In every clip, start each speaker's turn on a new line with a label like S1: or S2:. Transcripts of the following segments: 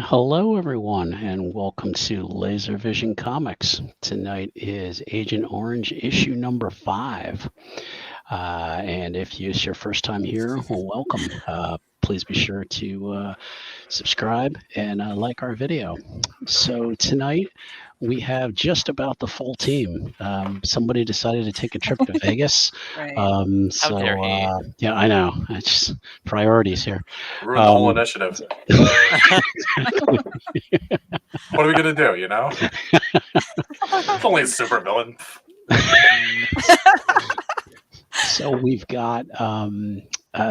S1: Hello, everyone, and welcome to Laser Vision Comics. Tonight is Agent Orange issue number 5. And if it's your first time here, well, welcome. Please be sure to subscribe and like our video. So tonight we have just about the full team. Somebody decided to take a trip to Vegas.
S2: Right.
S1: So
S3: dare he?
S1: yeah, I know. It's just priorities here.
S4: Ruin the whole initiative. What are we gonna do? It's only a super villain.
S1: So we've got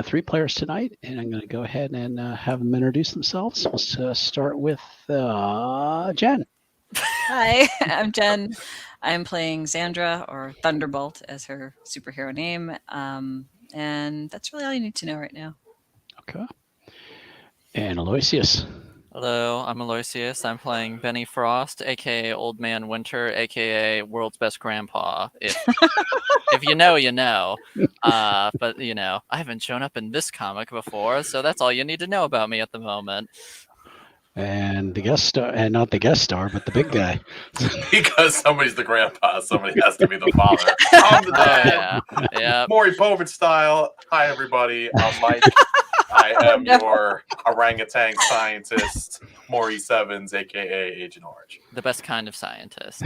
S1: 3 players tonight, and I'm going to go ahead and have them introduce themselves. Let's start with Jen.
S2: Hi, I'm Jen. I'm playing Xandra, or Thunderbolt as her superhero name. And that's really all you need to know right now.
S1: Okay. And Aloysius.
S3: Hello, I'm Aloysius. I'm playing Benny Frost, aka Old Man Winter, aka World's Best Grandpa. If you know, you know. But I haven't shown up in this comic before, so that's all you need to know about me at the moment.
S1: And the guest star, and not the guest star, but the big guy.
S4: Because somebody's the grandpa, somebody has to be the father. I'm the dad.
S3: Yeah.
S4: Maury Povich style. Hi, everybody. I'm Mike. I am your orangutan scientist, Maury Sevens, aka Agent Orange.
S3: The best kind of scientist.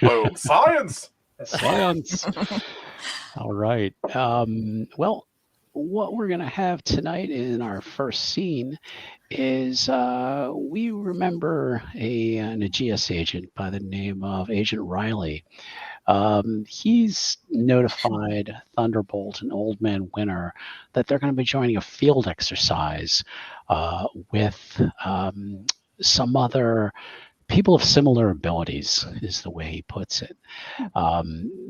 S4: Boom. Science!
S1: Science. All right. Well, what we're going to have tonight in our first scene is we remember an Aegeus agent by the name of Agent Riley. He's notified Thunderbolt and Old Man Winter that they're going to be joining a field exercise with some other people of similar abilities, is the way he puts it.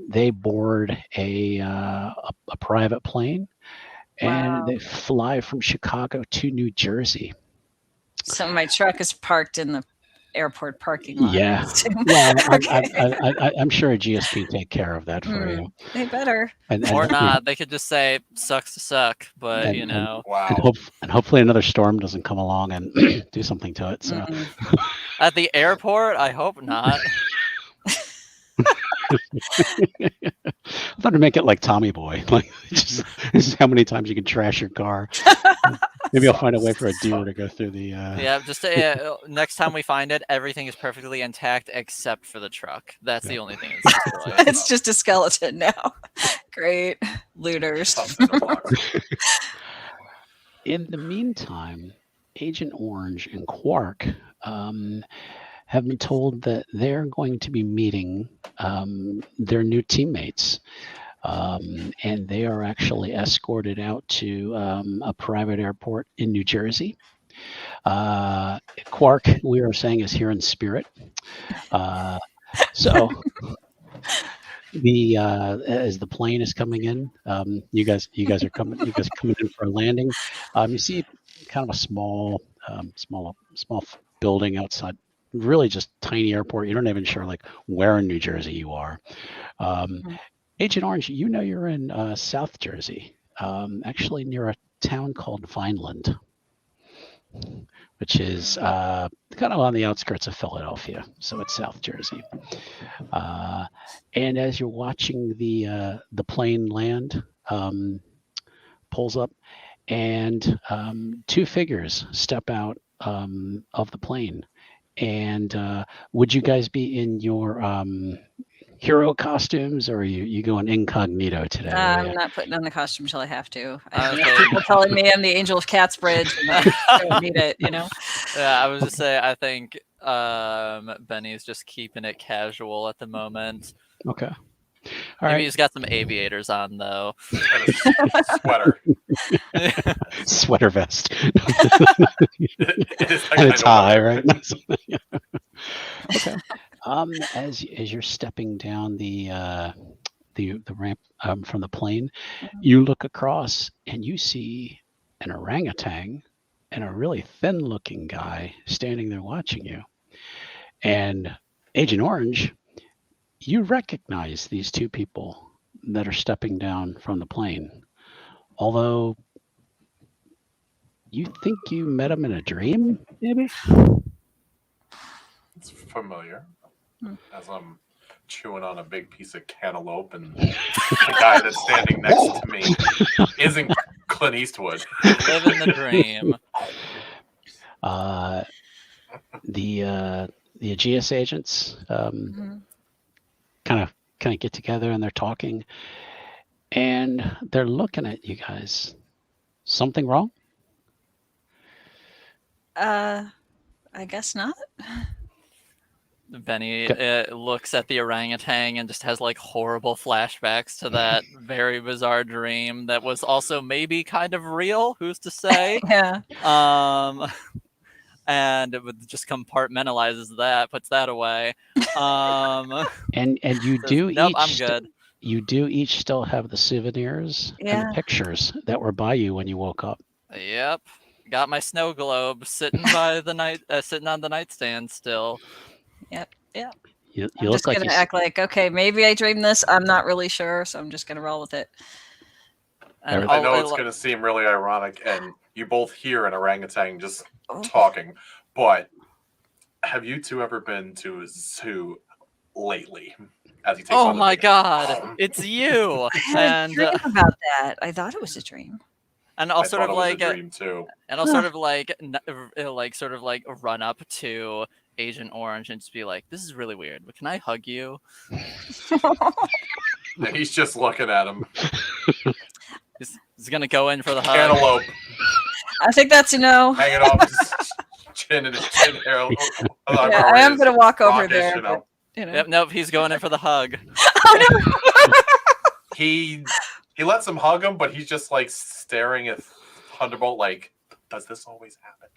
S1: They board a private plane, and they fly from Chicago to New Jersey.
S2: So my truck is parked in the airport parking lot.
S1: Yeah. Well, okay. I'm sure Aegeus can take care of that for you.
S2: They better.
S3: Or not. They could just say, sucks to suck, but
S4: Wow.
S1: And hopefully another storm doesn't come along and do something to it. So
S3: at the airport, I hope not.
S1: I thought to make it like Tommy Boy. Like, this is how many times you can trash your car. Maybe I'll find a way for a deer to go through the.
S3: Yeah, just next time we find it, everything is perfectly intact except for the truck. That's the only thing that's destroyed.
S2: It's just a skeleton now. Great looters.
S1: In the meantime, Agent Orange and Quark have been told that they're going to be meeting their new teammates. And they are actually escorted out to a private airport in New Jersey. Quark, we are saying, is here in spirit. So as the plane is coming in, you guys are coming in for a landing. You see kind of a small building outside. Really just tiny airport. You're not even sure like where in New Jersey you are. Agent Orange, you're in South Jersey, actually near a town called Vineland, which is kind of on the outskirts of Philadelphia. So it's South Jersey. And as you're watching the plane land, pulls up, and 2 figures step out of the plane. And would you guys be in your hero costumes, or are you going incognito today?
S2: I'm not putting on the costume until I have to. People telling me I'm the Angel of Catsbridge, and I don't need it,
S3: Yeah, I was just saying, I think Benny's just keeping it casual at the moment.
S1: Okay.
S3: Maybe he's got some aviators on, though.
S4: Sweater.
S1: Sweater vest. And a tie, right? Okay. As you're stepping down the ramp from the plane, you look across and you see an orangutan and a really thin-looking guy standing there watching you. And Agent Orange, you recognize these 2 people that are stepping down from the plane, although you think you met them in a dream, maybe?
S4: It's familiar.
S2: Hmm.
S4: As I'm chewing on a big piece of cantaloupe, and the guy that's standing next to me isn't Clint Eastwood.
S3: Living the dream.
S1: The Aegeus agents
S2: Mhm.
S1: kind of get together and they're talking, and they're looking at you guys. Something wrong?
S2: I guess not.
S3: Benny looks at the orangutan and just has like horrible flashbacks to that very bizarre dream that was also maybe kind of real. Who's to say?
S2: Yeah.
S3: And it would just compartmentalizes that, puts that away.
S1: And you
S3: says,
S1: do
S3: nope,
S1: each
S3: I'm good.
S1: you do each still have the souvenirs and
S2: Yeah.
S1: the pictures that were by you when you woke up.
S3: Yep, got my snow globe sitting by the night, sitting on the nightstand still.
S2: Yep. Yep.
S1: You
S2: I'm
S1: look
S2: just
S1: like
S2: gonna
S1: you
S2: act like, okay, maybe I dreamed this. I'm not really sure, so I'm just gonna roll with it.
S3: And
S4: I know it's going to seem really ironic, and you both hear an orangutan just
S2: Oh.
S4: talking, but have you two ever been to a zoo lately? As he takes
S3: oh
S4: on the
S3: my
S4: big-
S3: god, it's you!
S2: I had a
S3: And
S2: dream about that. I thought it was a dream.
S3: and
S4: I
S3: I'll sort
S4: thought
S3: of
S4: it was
S3: like
S4: a dream too.
S3: and I'll sort of like sort of like run up to Agent Orange and just be like, "This is really weird, but can I hug you?"
S4: And he's just looking at him.
S3: He's gonna go in for the hug.
S4: Cantaloupe
S2: I think that's a no.
S4: hanging off his chin and his chin hair.
S2: Yeah, I am gonna walk over there.
S4: You know.
S2: But, you know.
S3: Yep, nope, he's going in for the hug.
S2: Oh no!
S4: He lets him hug him, but he's just like staring at Thunderbolt like, does this always happen?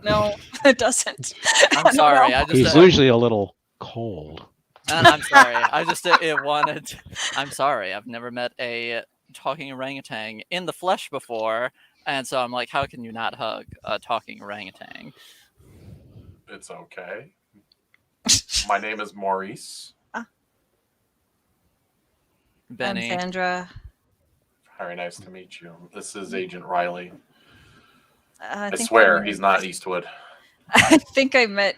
S2: No, it doesn't.
S3: I'm sorry, I just
S1: he's usually a little cold.
S3: I'm sorry. I just wanted. I'm sorry. I've never met a talking orangutan in the flesh before, and so I'm like, how can you not hug a talking orangutan?
S4: It's okay. My name is Maurice.
S3: Benny.
S2: I'm Sandra.
S4: Very nice to meet you. This is Agent Riley. I
S2: think
S4: swear he's not Eastwood.
S2: I think I met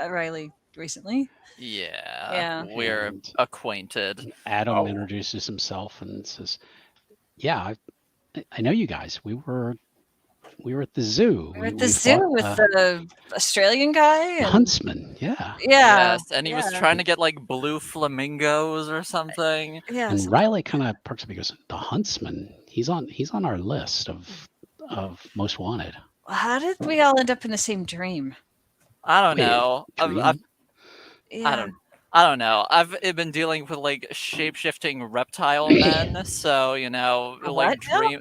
S2: Riley recently.
S3: Yeah.
S2: Yeah.
S3: We're
S1: And
S3: acquainted.
S1: Adam
S4: Oh.
S1: introduces himself and says, "Yeah, I know you guys. We were at the zoo.
S2: We were at
S1: We
S2: the zoo
S1: fought,
S2: with the Australian guy.
S1: the
S2: And,
S1: huntsman. Yeah."
S2: yeah.
S3: Yes, and he was
S2: yeah.
S3: trying to get like blue flamingos or something.
S2: Yeah.
S1: And
S2: so-
S1: Riley kind of perks up. He goes, "The huntsman. He's on our list of most wanted."
S2: How did we all end up in the same dream?
S3: I don't
S1: Wait,
S3: know.
S1: dream?
S2: Yeah.
S3: I don't know. I've been dealing with like shape-shifting reptile men, so you know,
S2: A
S3: like
S2: what now?
S3: dream.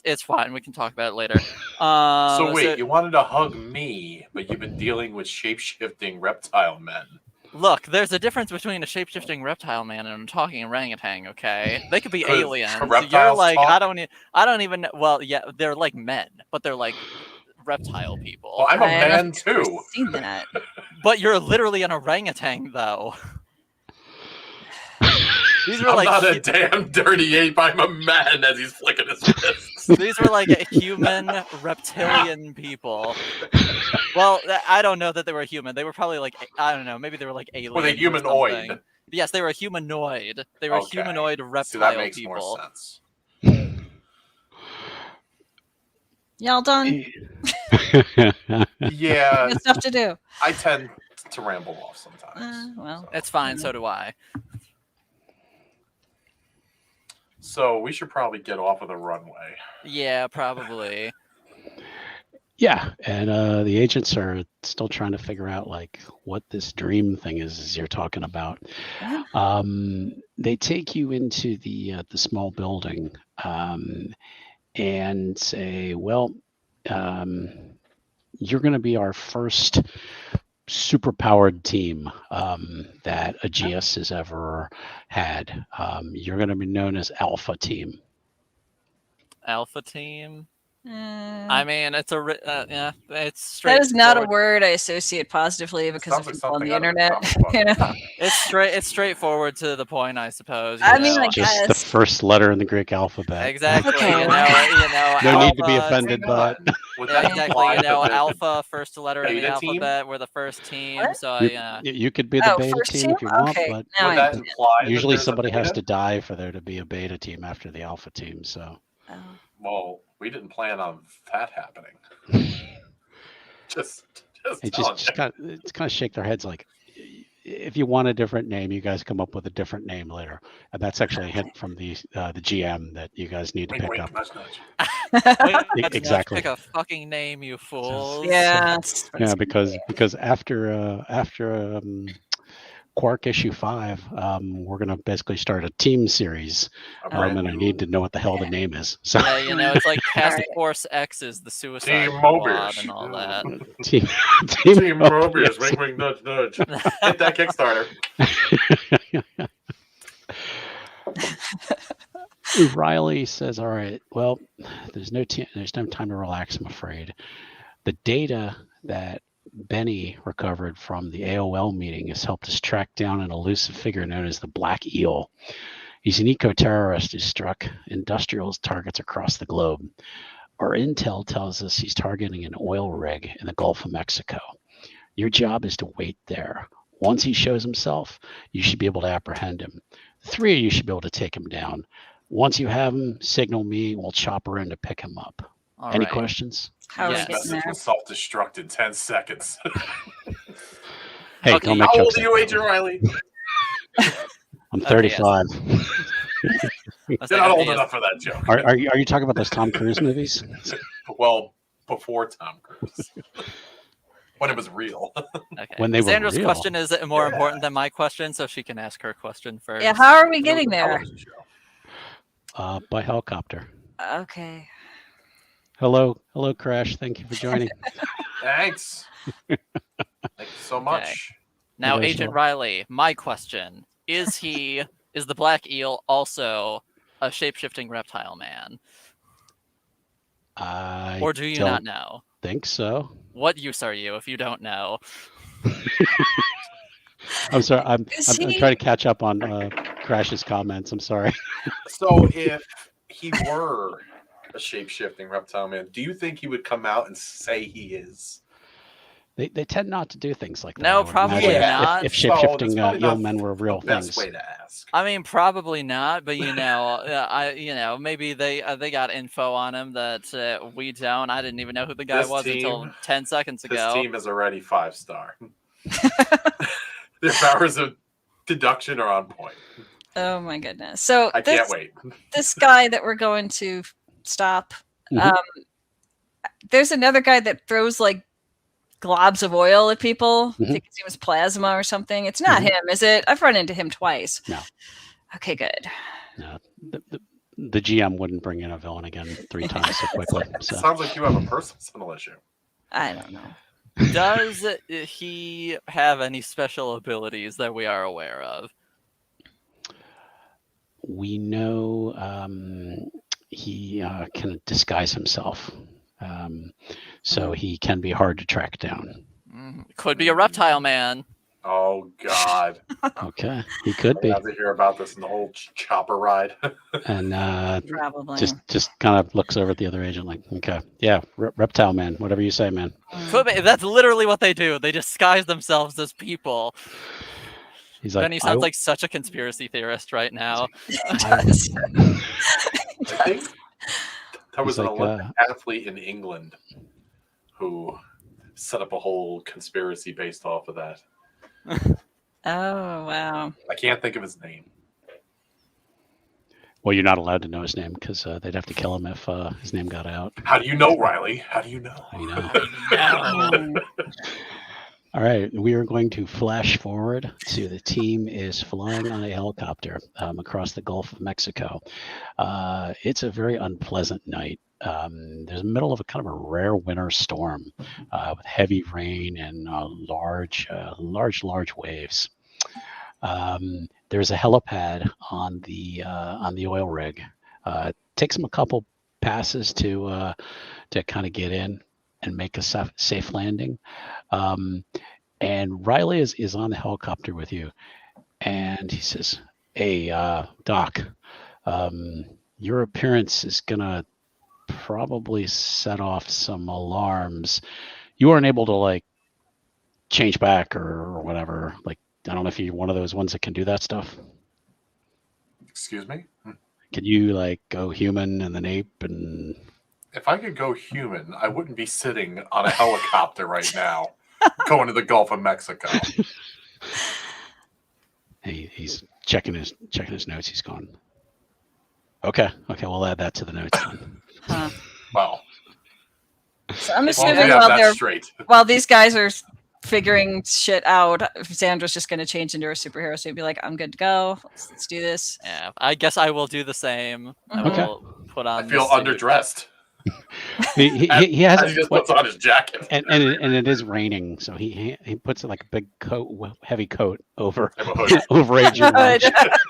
S3: It's fine. We can talk about it later.
S4: So wait, you wanted to hug me, but you've been dealing with shape-shifting reptile men.
S3: Look, there's a difference between a shape-shifting reptile man and a talking orangutan. Okay, they could be
S4: 'Cause
S3: aliens. You're
S4: reptiles
S3: like,
S4: talk?
S3: I don't even know. Well, yeah, they're like men, but they're like reptile people.
S4: Well, I'm a
S2: I have
S4: man
S2: never
S4: too.
S2: seen that.
S3: But you're literally an orangutan, though. These were
S4: I'm
S3: like
S4: not a damn dirty ape. I'm a man as he's flicking his fists.
S3: these were like human reptilian people. Well, I don't know that they were human. They were probably like, I don't know, maybe they were like aliens.
S4: Were they
S3: or
S4: humanoid?
S3: something. Yes, they were humanoid. They were
S4: Okay.
S3: humanoid reptile
S4: See, that makes
S3: people.
S4: more sense.
S2: Y'all done?
S4: Yeah,
S2: Good stuff to do.
S4: I tend to ramble off sometimes.
S2: Well,
S3: It's fine, so do I.
S4: So we should probably get off of the runway.
S3: Yeah, probably.
S1: Yeah, and the agents are still trying to figure out like what this dream thing is you're talking about.
S2: Yeah.
S1: They take you into the small building and say, "Well, you're going to be our first superpowered team that Aegeus has ever had. You're going to be known as Alpha Team."
S3: Alpha team.
S2: eh,
S3: I mean, it's yeah, it's straight.
S2: that is not a word I associate positively because of
S4: Sounds like
S2: people on the
S4: something out of a
S2: internet.
S4: comic book.
S2: You know?
S3: It's straightforward to the point, I suppose. you
S2: I mean,
S3: know.
S2: I
S1: Just the
S2: guess.
S1: first letter in the Greek alphabet.
S3: Exactly.
S2: Okay,
S3: You
S2: well.
S3: know,
S1: No need to be
S3: Alpha,
S1: offended by it.
S4: Would
S3: Yeah,
S4: that
S3: exactly.
S4: imply
S3: You know,
S4: that the
S3: Alpha, first letter in the
S4: beta team?
S3: alphabet, we're the first team.
S2: What?
S3: So
S1: You could be the
S2: Oh,
S1: beta
S2: first
S1: team
S2: team?
S1: if you want,
S2: Okay.
S1: but
S2: Now
S4: Would
S2: I
S4: that
S2: understand.
S4: imply that
S1: usually
S4: there's a
S1: somebody has
S4: beta?
S1: to die for there to be a beta team after the alpha team. So
S2: Oh.
S4: Well, we didn't plan on that happening. Just
S1: it
S4: telling
S1: just kind of shake their heads like, if you want a different name, you guys come up with a different name later. And that's actually a hint from the GM that you guys need to
S4: Wink,
S1: pick
S4: wink,
S1: up.
S4: nudge, nudge.
S3: Let's
S1: Exactly.
S3: pick a fucking name, you fools.
S2: Yeah. That's what
S1: Yeah,
S2: it's
S1: because after Quark issue 5, we're gonna basically start a team series,
S4: A
S2: Oh,
S4: brand
S1: and I
S4: new
S1: need to know what the hell the
S2: okay.
S1: name is. So
S3: Yeah, you know, it's like Task
S2: Alright.
S3: Force X is the Suicide
S4: Team
S3: Squad
S4: Mobius.
S3: and all that.
S1: team
S4: Team Mobius.
S1: Mobius.
S4: Wink, wink, nudge, nudge. Hit that Kickstarter.
S1: Riley says, "All right, well, there's no time to relax. I'm afraid the data that Benny recovered from the AOL meeting has helped us track down an elusive figure known as the Black Eel. He's an eco-terrorist who struck industrial targets across the globe. Our intel tells us he's targeting an oil rig in the Gulf of Mexico. Your job is to wait there. Once he shows himself, you should be able to apprehend him. 3 of you should be able to take him down. Once you have him, signal me. We'll chop her in to pick him up.
S3: All
S1: Any
S3: right.
S1: questions?"
S2: How are we
S3: Yes.
S2: getting
S4: Message
S2: there?
S4: will self-destruct in 10 seconds.
S1: Hey,
S3: Okay,
S1: don't make
S4: How
S1: jokes.
S4: old are you, Agent Riley?
S1: I'm
S3: Okay,
S1: 35.
S3: Let's
S4: You're
S3: say
S4: not old
S3: yes.
S4: enough for that joke.
S1: Are you talking about those Tom Cruise movies?
S4: Well, before Tom Cruise. When it was real.
S3: Okay.
S1: When they were
S3: Sandra's
S1: real.
S3: question is more
S4: Yeah.
S3: important than my question, so she can ask her question first.
S2: Yeah, how are we
S4: It was
S2: getting
S4: a
S2: there?
S4: television show.
S1: By helicopter.
S2: Okay.
S1: Hello, Crash. Thank you for joining.
S4: Thanks. Thank you so much.
S3: Now,
S1: You guys
S3: Agent
S1: will.
S3: Riley, my question is: is the Black Eel also a shape-shifting reptile man,
S1: I
S3: or do you
S1: don't
S3: not know?
S1: think so.
S3: What use are you if you don't know?
S1: I'm sorry. I'm
S2: Is
S1: trying
S2: he?
S1: to catch up on Crash's comments. I'm sorry.
S4: So if he were a shape-shifting reptile man, do you think he would come out and say he is?
S1: They tend not to do things like that.
S3: No,
S1: I would
S3: probably
S1: imagine
S3: not.
S1: If
S4: So
S1: shape-shifting
S4: that's probably
S1: eel
S4: not
S1: men were real
S4: the best
S1: things.
S4: way to ask.
S3: I mean, probably not, but maybe they got info on him that we don't. I didn't even know who the guy
S4: This
S3: was until
S4: team-
S3: 10 seconds
S4: This
S3: ago.
S4: team is already 5-star. Their powers of deduction are on point.
S2: Oh my goodness. So
S4: I can't wait.
S2: this guy that we're going to stop,
S1: Mhm.
S2: there's another guy that throws like globs of oil at people. I
S1: Mhm.
S2: think his name was Plasma or something. It's not
S1: Mhm.
S2: him, is it? I've run into him twice.
S1: No.
S2: Okay, good.
S1: No, the GM wouldn't bring in a villain again 3 times so quickly. So
S4: Sounds like you have a personal issue.
S2: I don't know.
S3: Does he have any special abilities that we are aware of?
S1: we know he can disguise himself. So he can be hard to track down.
S3: Could be a reptile man.
S4: Oh God!
S1: Okay, he could
S4: I
S1: be,
S4: have to hear about this in the whole chopper ride.
S1: and
S2: Probably.
S1: just kind of looks over at the other agent like, okay, yeah, reptile man, whatever you say, man.
S3: Could be. That's literally what they do. They disguise themselves as people.
S1: He's like,
S3: Benny sounds like such a conspiracy theorist right now.
S2: It does.
S4: I think there was
S1: He's
S4: an
S1: like,
S4: Olympic athlete in England who set up a whole conspiracy based off of that.
S2: Oh wow.
S4: I can't think of his name.
S1: well, you're not allowed to know his name because they'd have to kill him if his name got out.
S4: How do you know, Riley? How do you know?
S1: I know.
S2: Um,
S1: All right, we are going to flash forward to the team is flying on a helicopter across the Gulf of Mexico. It's a very unpleasant night. There's the middle of a kind of a rare winter storm with heavy rain and large waves. There's a helipad on the oil rig. Takes them a couple passes to kind of get in and make a safe landing. And Riley is on the helicopter with you, and he says, "Hey, Doc, your appearance is gonna probably set off some alarms. You weren't able to like change back or whatever. Like, I don't know if you're one of those ones that can do that stuff.
S4: Excuse me?
S1: Can you like go human and then ape and?
S4: If I could go human, I wouldn't be sitting on a helicopter right now, going to the Gulf of Mexico.
S1: He's checking his notes. He's gone. Okay, we'll add that to the notes then.
S2: Huh.
S4: Well,
S2: So I'm
S4: we
S2: assuming
S4: have that straight.
S2: while these guys are figuring shit out, Sandra's just going to change into her superhero. So he'd be like, I'm good to go. Let's do this.
S3: Yeah, I guess I will do the same. I
S1: Okay.
S3: will put on.
S4: I feel
S3: the suit.
S4: underdressed.
S1: He has
S4: He just puts on his jacket.
S1: and it is raining, so he puts like a big coat, heavy coat over
S4: I have a hood.
S1: over Agent Orange.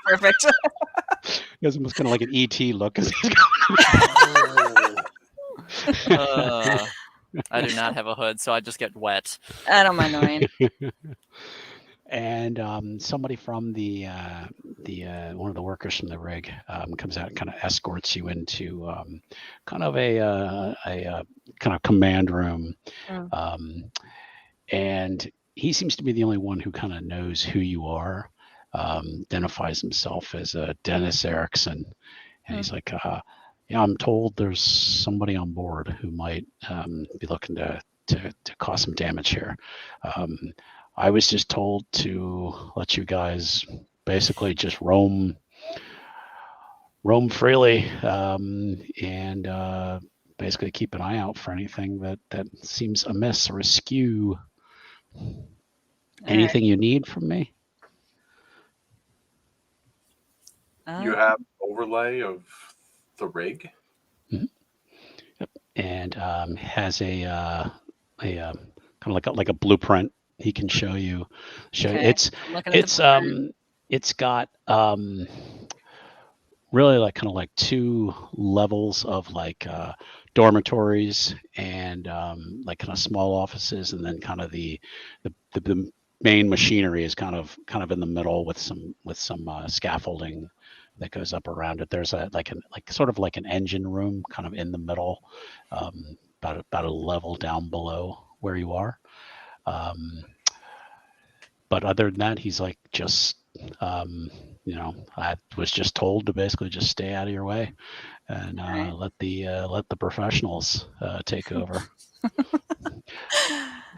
S2: Perfect.
S1: He has almost kind of like an ET look as he's
S3: I do not have a hood, so I just get wet.
S2: I don't mind the rain.
S1: And somebody from the one of the workers from the rig comes out and kind of escorts you into kind of a kind of command room, and he seems to be the only one who kind of knows who you are. Identifies himself as Dennis Erickson, and he's like, yeah, I'm told there's somebody on board who might be looking to cause some damage here. I was just told to let you guys basically just roam freely, and basically keep an eye out for anything that seems amiss or askew. Anything you need from me?
S4: You have overlay of the rig?
S1: Mm-hmm. Yep. And has a kind of like a blueprint he can show you.
S2: Okay.
S1: It's got really like kind of like two levels of like dormitories and like kind of small offices, and then kind of the main machinery is kind of in the middle with some scaffolding that goes up around it. There's sort of like an engine room kind of in the middle, about a level down below where you are. But other than that, he's like, just, I was just told to basically just stay out of your way and let the professionals take over.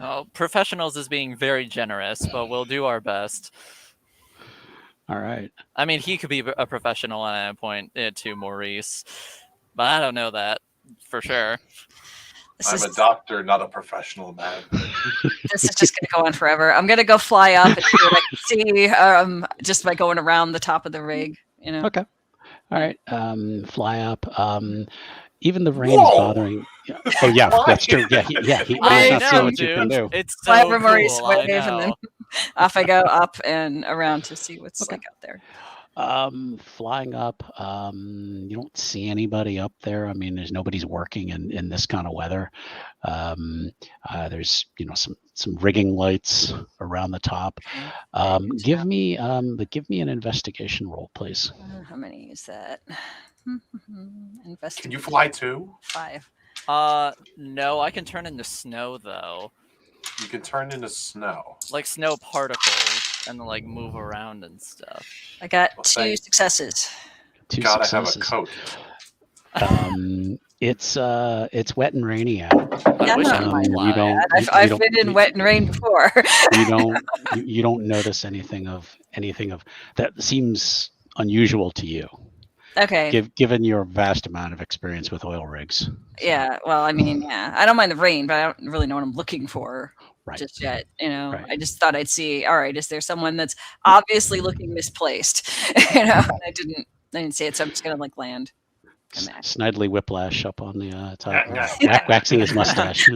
S3: Oh, professionals is being very generous, but we'll do our best.
S1: All right.
S3: I mean, he could be a professional, and I point it to Maurice, but I don't know that for sure.
S4: I'm a doctor, not a professional, man.
S2: This is just going to go on forever. I'm going to go fly up and see what I can see, just by going around the top of the rig.
S1: Okay. All right. Fly up. Even the rain is bothering. Oh yeah, that's true. Yeah, he
S3: I
S1: does not see
S3: know,
S1: what you can do.
S3: It's
S2: fly
S3: so
S2: over Maurice
S3: cool,
S2: wave,
S3: I
S2: and then
S3: know.
S2: off I go up and around to see what's like out there.
S1: Flying up, you don't see anybody up there. I mean, nobody's working in this kind of weather. There's some rigging lights around the top. Give me an investigation roll, please.
S2: How many is that?
S4: Can you fly too?
S2: 5.
S3: No, I can turn into snow though.
S4: You can turn into snow.
S3: Like snow particles and like move around and stuff.
S2: I got
S4: Well,
S2: 2
S4: thanks.
S2: successes.
S1: Two
S4: Gotta
S1: successes.
S4: have a coat.
S1: It's wet and rainy out.
S3: I wish I
S1: Um,
S3: could
S1: you
S3: fly.
S1: don't-
S2: I've been in wet and rain before.
S1: you don't notice anything of that seems unusual to you,
S2: Okay.
S1: given your vast amount of experience with oil rigs.
S2: Yeah. Well, I mean, yeah. I don't mind the rain, but I don't really know what I'm looking for
S1: Right.
S2: just yet.
S1: Right.
S2: I just thought I'd see. All right, is there someone that's obviously looking misplaced? And I didn't see it, so I'm just gonna like land.
S1: Snidely Whiplash up on the top,
S4: Yeah.
S1: waxing his mustache.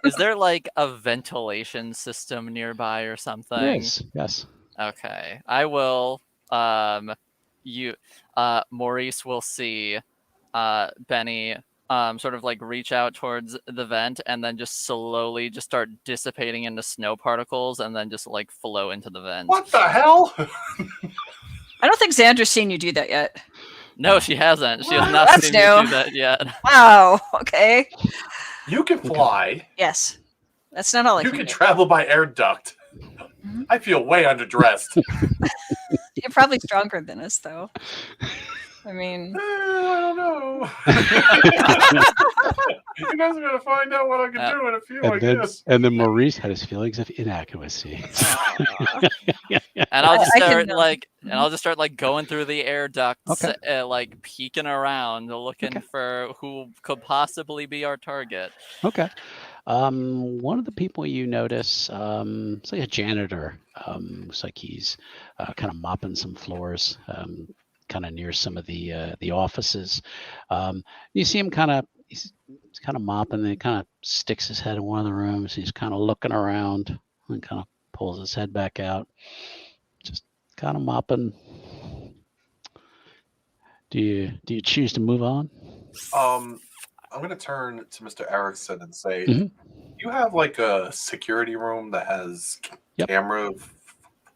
S3: Is there like a ventilation system nearby or something?
S1: Yes.
S3: Okay. I will Maurice will see Benny sort of like reach out towards the vent and then just slowly just start dissipating into snow particles and then just like flow into the vent.
S4: What the hell?
S2: I don't think Xandra's seen you do that yet.
S3: No, she hasn't. She has not
S2: That's
S3: seen me
S2: new.
S3: do that yet.
S2: Wow. Okay.
S4: You can fly.
S2: Yes. That's not all I
S4: You
S2: can
S4: can
S2: do.
S4: travel by air duct.
S2: Mhm.
S4: I feel way underdressed.
S2: You're probably stronger than us, though. I mean,
S4: I don't know. You guys are gonna find out what I can do in a few, I guess.
S1: And then Maurice had his feelings of inadequacy.
S3: And I'll just
S2: I can,
S3: start like going through the air ducts,
S1: Okay.
S3: like peeking around, looking for who could possibly be our target.
S1: Okay. One of the people you notice, it's like a janitor. Looks like he's kind of mopping some floors, kind of near some of the offices. You see him he's kind of mopping, and he kind of sticks his head in one of the rooms. He's kind of looking around and kind of pulls his head back out, just kind of mopping. Do you choose to move on?
S4: I'm gonna turn to Mr. Erickson and say,
S1: Mhm.
S4: you have like a security room that has
S1: Yep.
S4: camera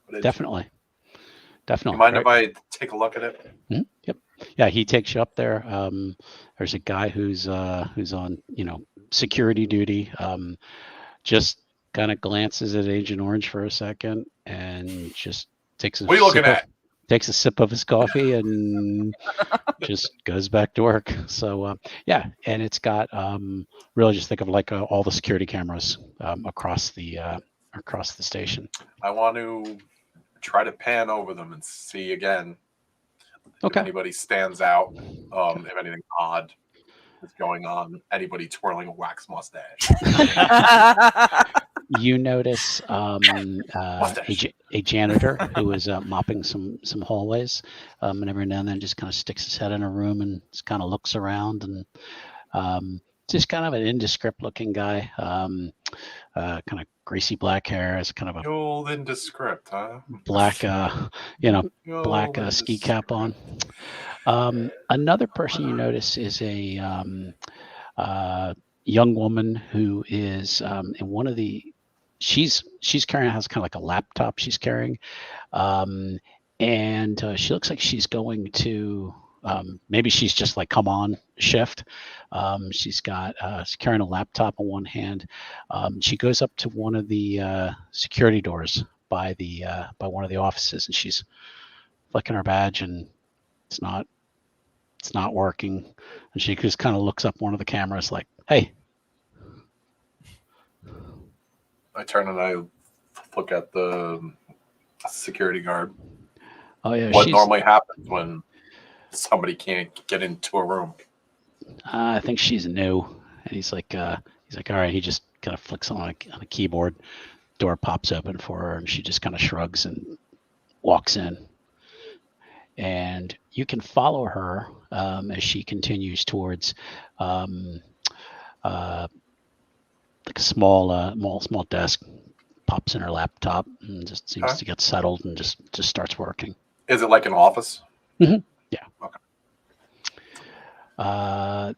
S4: footage?
S1: Definitely.
S4: You mind if I take a look at it?
S1: Mhm. Yep. Yeah, he takes you up there. There's a guy who's on security duty. Just kind of glances at Agent Orange for a second and just takes a
S4: What are you looking at?
S1: takes a sip of his coffee and just goes back to work. So yeah, and it's got really just think of like all the security cameras across the station.
S4: I want to try to pan over them and see again if anybody stands out, if anything odd is going on, anybody twirling a wax mustache.
S1: You notice a janitor who is mopping some hallways, and every now and then just kind of sticks his head in a room and just kind of looks around, and just kind of an indescript looking guy, kind of greasy black hair, has kind of a
S4: old indescript, huh?
S1: black black ski cap on. Another person you notice is a young woman who is in one of the she's carrying, has kind of like a laptop she's carrying, and she looks like she's going to maybe she's just like come on shift. She's carrying a laptop in one hand. She goes up to one of the security doors by one of the offices, and she's flicking her badge, and it's not working, and she just kind of looks up one of the cameras like, hey.
S4: I turn and I look at the security guard.
S1: Oh yeah.
S4: What normally happens when somebody can't get into a room?
S1: I think she's new, and he's like, all right. He just kind of flicks on a keyboard. Door pops open for her, and she just kind of shrugs and walks in. And you can follow her as she continues towards like a small desk, pops in her laptop and just seems to get settled and just starts working.
S4: Is it like an office?
S1: Mm-hmm. Yeah.
S4: Okay.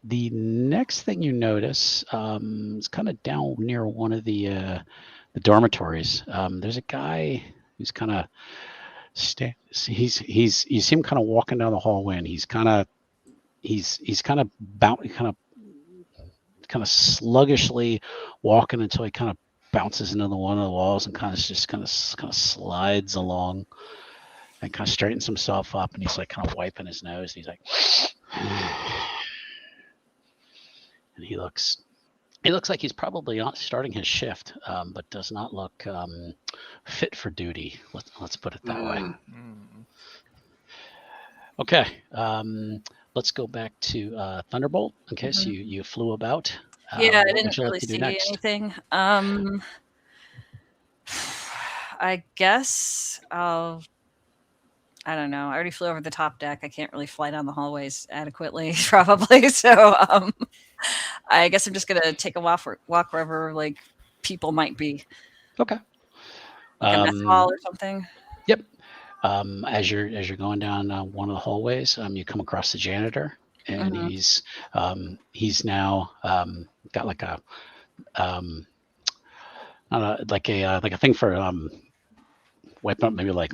S1: The next thing you notice is kind of down near one of the dormitories. There's a guy who's kind of you see him kind of walking down the hallway, and he's kind of sluggishly walking until he kind of bounces into one of the walls and kind of slides along and kind of straightens himself up, and he's like kind of wiping his nose, and he's like and he looks like he's probably not starting his shift, but does not look fit for duty. Let's put it that way. Okay. Let's go back to Thunderbolt. Okay, so you flew about.
S2: Yeah, I didn't really see anything. I guess I don't know. I already flew over the top deck. I can't really fly down the hallways adequately, probably. So I guess I'm just gonna take a walk wherever like people might be.
S1: Okay.
S2: Like a mess hall or something.
S1: Yep. As you're going down one of the hallways, you come across the janitor, and he's now got like a like a thing for wiping up maybe like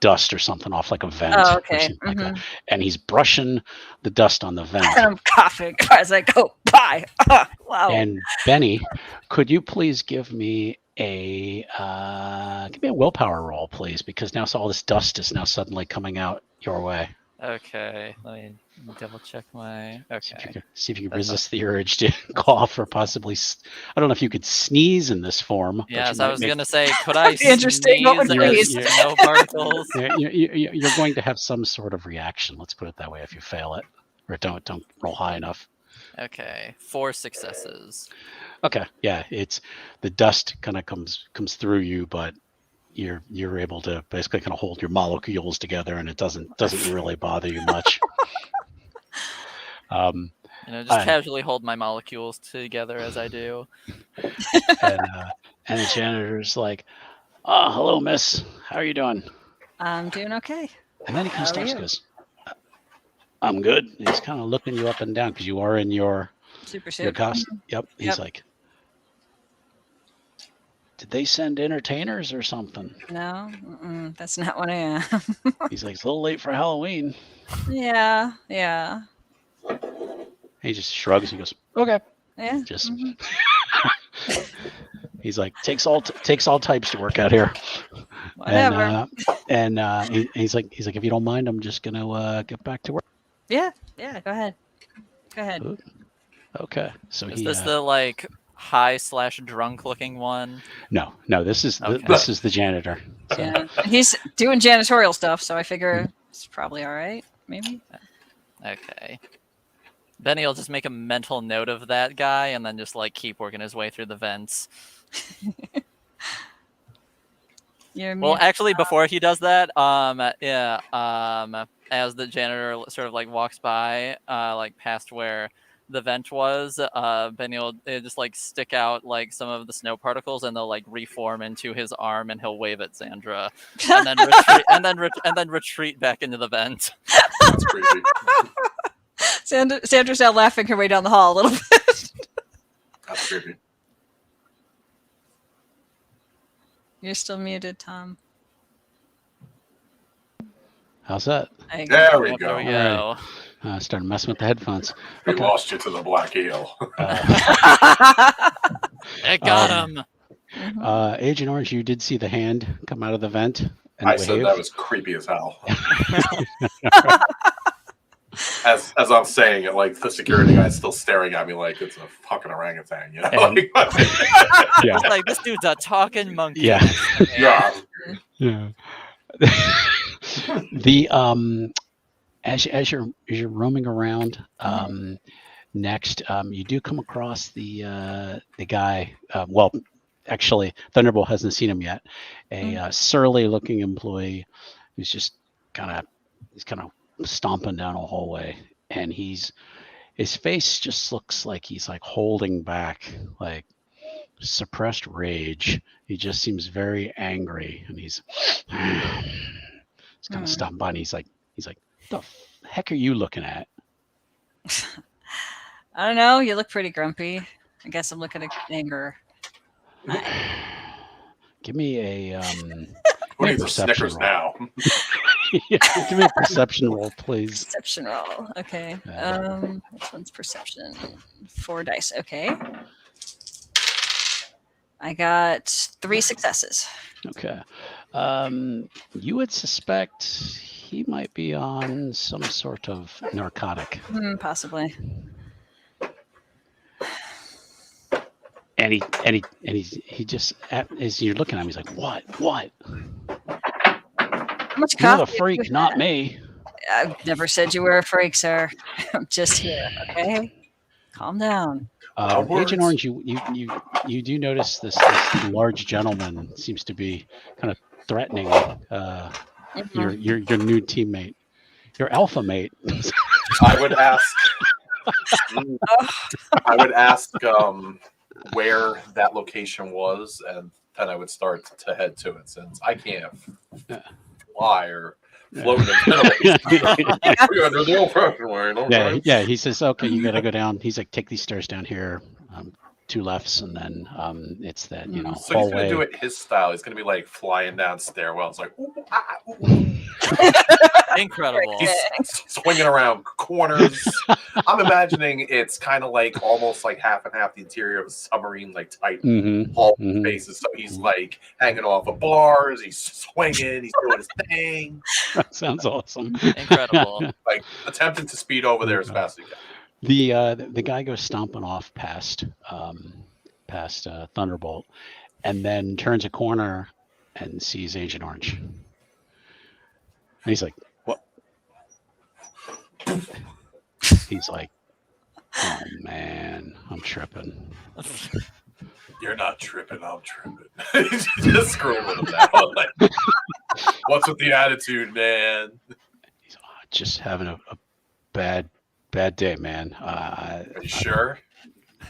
S1: dust or something off like a vent
S2: Oh,
S1: or
S2: okay.
S1: something like that. And he's brushing the dust on the vent.
S2: And I'm coughing as I go by. Wow.
S1: And Benny, could you please give me a willpower roll, please? Because now all this dust is now suddenly coming out your way.
S3: Okay, let me double check my. Okay.
S1: See if you can
S3: That's
S1: resist the urge to cough or possibly. I don't know if you could sneeze in this form.
S3: Yes, I was gonna say, could I
S2: Be interesting. What would
S3: sneeze
S2: please?
S3: as snow particles?
S1: You're going to have some sort of reaction. Let's put it that way. If you fail it, or don't roll high enough.
S3: Okay, 4 successes.
S1: Okay, yeah, it's the dust kind of comes through you, but you're able to basically kind of hold your molecules together, and it doesn't really bother you much.
S3: Just casually hold my molecules together as I do.
S1: And the janitor's like, "Oh, hello, miss. How are you doing?"
S2: I'm doing okay.
S1: And then he kind of
S2: How are
S1: stops
S2: you?
S1: and goes, "I'm good." And he's kind of looking you up and down because you are in your
S2: Super
S1: your
S2: suit.
S1: costume. Yep. He's like, "Did they send entertainers or something?"
S2: No, that's not what I am.
S1: He's like, "It's a little late for Halloween."
S2: Yeah.
S1: He just shrugs. He goes, "Okay."
S2: Yeah.
S1: Just he's like, takes all types to work out here.
S2: Whatever.
S1: And he's like, if you don't mind, I'm just gonna get back to work.
S2: Yeah. Go ahead.
S1: Okay. So
S3: Is this the like high/drunk looking one?
S1: No. This is
S3: Okay.
S1: this is the janitor. So.
S2: Yeah. He's doing janitorial stuff, so I figure it's probably all right. Maybe.
S3: Okay. Benny will just make a mental note of that guy and then just like keep working his way through the vents. Well, actually, before he does that, as the janitor sort of like walks by, like past where the vent was, Benny will just like stick out like some of the snow particles, and they'll like reform into his arm, and he'll wave at Sandra, and then retreat, and then retreat back into the vent.
S4: That's creepy.
S2: Sandra's now laughing her way down the hall a little bit.
S4: That's creepy.
S2: You're still muted, Tom.
S1: How's that?
S4: There we
S3: There
S4: go.
S3: we go.
S1: Started messing with the headphones.
S4: We lost you to the Black Eel.
S3: It got him.
S1: Agent Orange, you did see the hand come out of the vent and
S4: I
S1: wave.
S4: said that was creepy as hell. As I'm saying it, like the security guy's still staring at me like it's a fucking orangutan, you know?
S1: Yeah.
S3: Like this dude's a talking monkey.
S1: Yeah.
S4: Yeah.
S1: The as you're roaming around, next you do come across the guy. Well, actually, Thunderbolt hasn't seen him yet. A surly looking employee who's just kind of stomping down a hallway, and his face just looks like he's like holding back like suppressed rage. He just seems very angry, and he's kind of stopping by, and he's like, the heck are you looking at?
S2: I don't know. You look pretty grumpy. I guess I'm looking at anger.
S1: Give me a
S4: Who needs a Snickers
S1: roll.
S4: now?
S1: Yeah, give me a perception roll, please.
S2: Perception roll. Okay. Which one's perception? 4 dice. Okay. I got 3 successes.
S1: Okay. You would suspect he might be on some sort of narcotic.
S2: Possibly.
S1: And he just, as you're looking at him, he's like, what?
S2: How much
S1: You're the
S2: coffee
S1: freak,
S2: have you
S1: not
S2: had?
S1: me.
S2: I've never said you were a freak, sir. I'm just here. Okay. Calm down.
S1: Agent Orange, you do notice this large gentleman seems to be kind of threatening your new teammate, your alpha mate.
S4: I would ask where that location was, and then I would start to head to it since I can't fly or float
S1: Yeah. He says, okay, you got to go down. He's like, take these stairs down here, 2 lefts, and then it's that
S4: So
S1: hallway.
S4: he's gonna do it his style. He's gonna be like flying down stairwells, like ooh, ah, ooh.
S3: Incredible.
S4: He's swinging around corners. I'm imagining it's kind of like almost like half and half the interior of a submarine, like type hall spaces. So he's like hanging off of bars. He's swinging. He's doing his thing.
S1: That sounds awesome.
S3: Incredible.
S4: Like attempting to speed over there as fast as he can.
S1: The guy goes stomping off past Thunderbolt, and then turns a corner and sees Agent Orange. And he's like, "What?" He's like, "Oh man, I'm tripping."
S4: You're not tripping. I'm tripping. Just screwing with him now. Like, what's with the attitude, man?
S1: He's just having a bad day, man.
S4: Are you sure?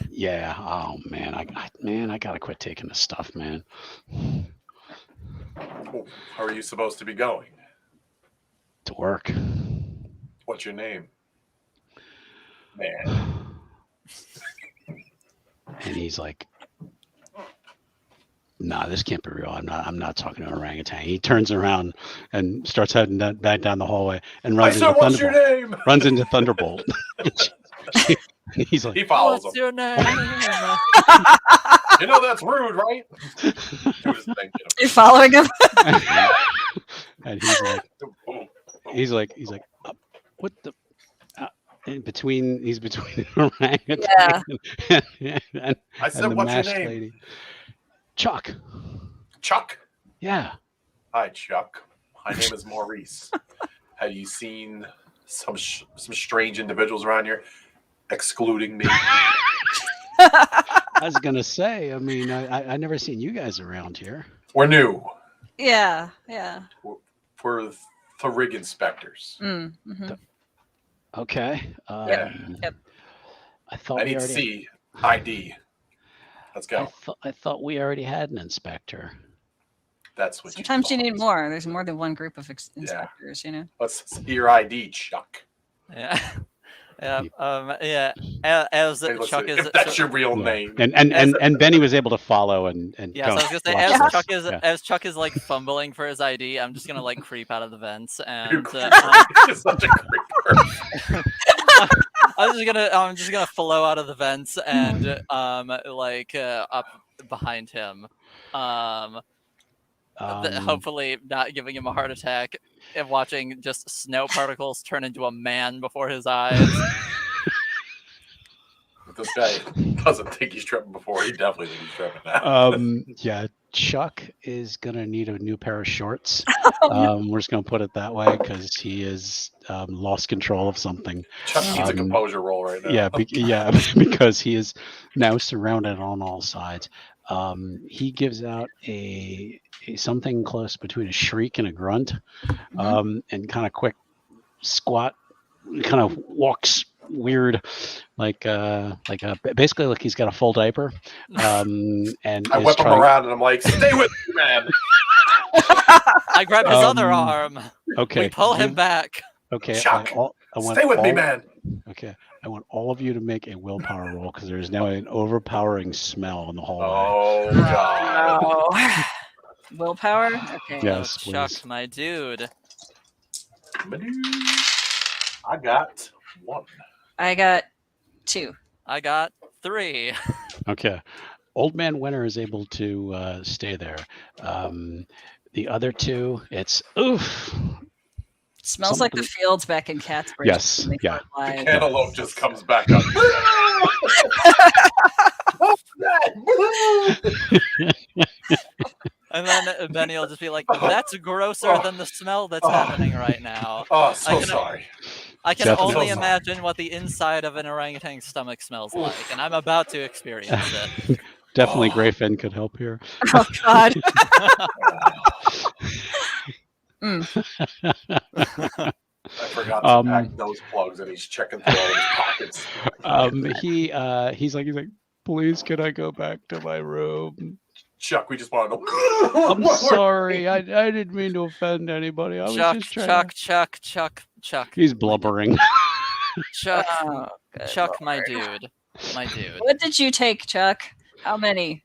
S1: Yeah. Oh man, I gotta quit taking this stuff, man.
S4: How are you supposed to be going?
S1: To work.
S4: What's your name? Man.
S1: And he's like, "Nah, this can't be real. I'm not talking to an orangutan." He turns around and starts heading back down the hallway and runs into
S4: what's
S1: Thunderbolt.
S4: your name?
S1: Runs into Thunderbolt. He's like,
S4: He follows
S3: What's
S4: him.
S3: your name?
S4: You know that's rude, right? Do his thing,
S2: You're following him.
S1: and he's like, what the? He's between an orangutan and
S4: I said,
S1: the
S4: what's your
S1: masked
S4: name?
S1: lady. Chuck.
S4: Chuck.
S1: Yeah.
S4: Hi, Chuck. My name is Maurice. Have you seen some strange individuals around here, excluding me?
S1: I was gonna say. I mean, I never seen you guys around here.
S4: We're new.
S2: Yeah.
S4: We're the rig inspectors.
S2: Mm-hmm.
S1: Okay.
S2: Yep.
S1: I thought
S4: I
S1: we
S4: need to
S1: already.
S4: see ID. Let's go.
S1: I thought we already had an inspector.
S4: That's what.
S2: Sometimes you
S4: thought.
S2: need more. There's more than one group of inspectors, you know.
S4: Let's see your ID, Chuck.
S3: Yeah. Yeah. As
S4: Hey,
S3: Chuck
S4: listen,
S3: is.
S4: if that's your real name.
S1: And Benny was able to follow and
S3: Yeah, so I was gonna say as Chuck is like fumbling for his ID, I'm just gonna like creep out of the vents and
S4: You're such a creeper.
S3: I'm just gonna flow out of the vents and up behind him, hopefully not giving him a heart attack and watching just snow particles turn into a man before his eyes.
S4: This guy doesn't think he's tripping before. He definitely thinks he's tripping now.
S1: Yeah, Chuck is gonna need a new pair of shorts. We're just gonna put it that way because he has lost control of something.
S4: Chuck needs a composure roll right now.
S1: Yeah, because he is now surrounded on all sides. He gives out a something close between a shriek and a grunt, and kind of quick squat, kind of walks weird, basically like he's got a full diaper. And
S4: I whip him around and I'm like, "Stay with me, man."
S3: I grab his other arm.
S1: Okay,
S3: we pull him back.
S1: Okay,
S4: Chuck, stay with me, man.
S1: Okay, I want all of you to make a willpower roll because there's now an overpowering smell in the hallway.
S4: Oh God!
S2: Oh. Willpower. Okay.
S1: Yes,
S3: Chuck,
S1: please.
S3: my dude.
S4: I got 1.
S2: I got 2.
S3: I got 3.
S1: Okay, Old Man Winter is able to stay there. The other 2, it's oof.
S2: Smells like the fields back in Catsbridge.
S1: Yes, yeah.
S4: The cantaloupe just comes back up.
S3: And then Benny will just be like, "That's grosser than the smell that's happening right now."
S4: Oh, sorry.
S3: I can
S1: Definitely.
S3: only imagine what the inside of an orangutan's stomach smells like, and I'm about to experience it.
S1: Definitely Grayfin could help here.
S2: Oh God.
S4: I forgot to pack nose plugs, and he's checking through all his pockets.
S1: He's like, please, can I go back to my room?
S4: Chuck, we just want to know.
S1: I'm sorry. I didn't mean to offend anybody. I was just trying.
S3: Chuck.
S1: He's blubbering.
S3: Chuck,
S2: Lord.
S3: my dude.
S2: What did you take, Chuck? How many?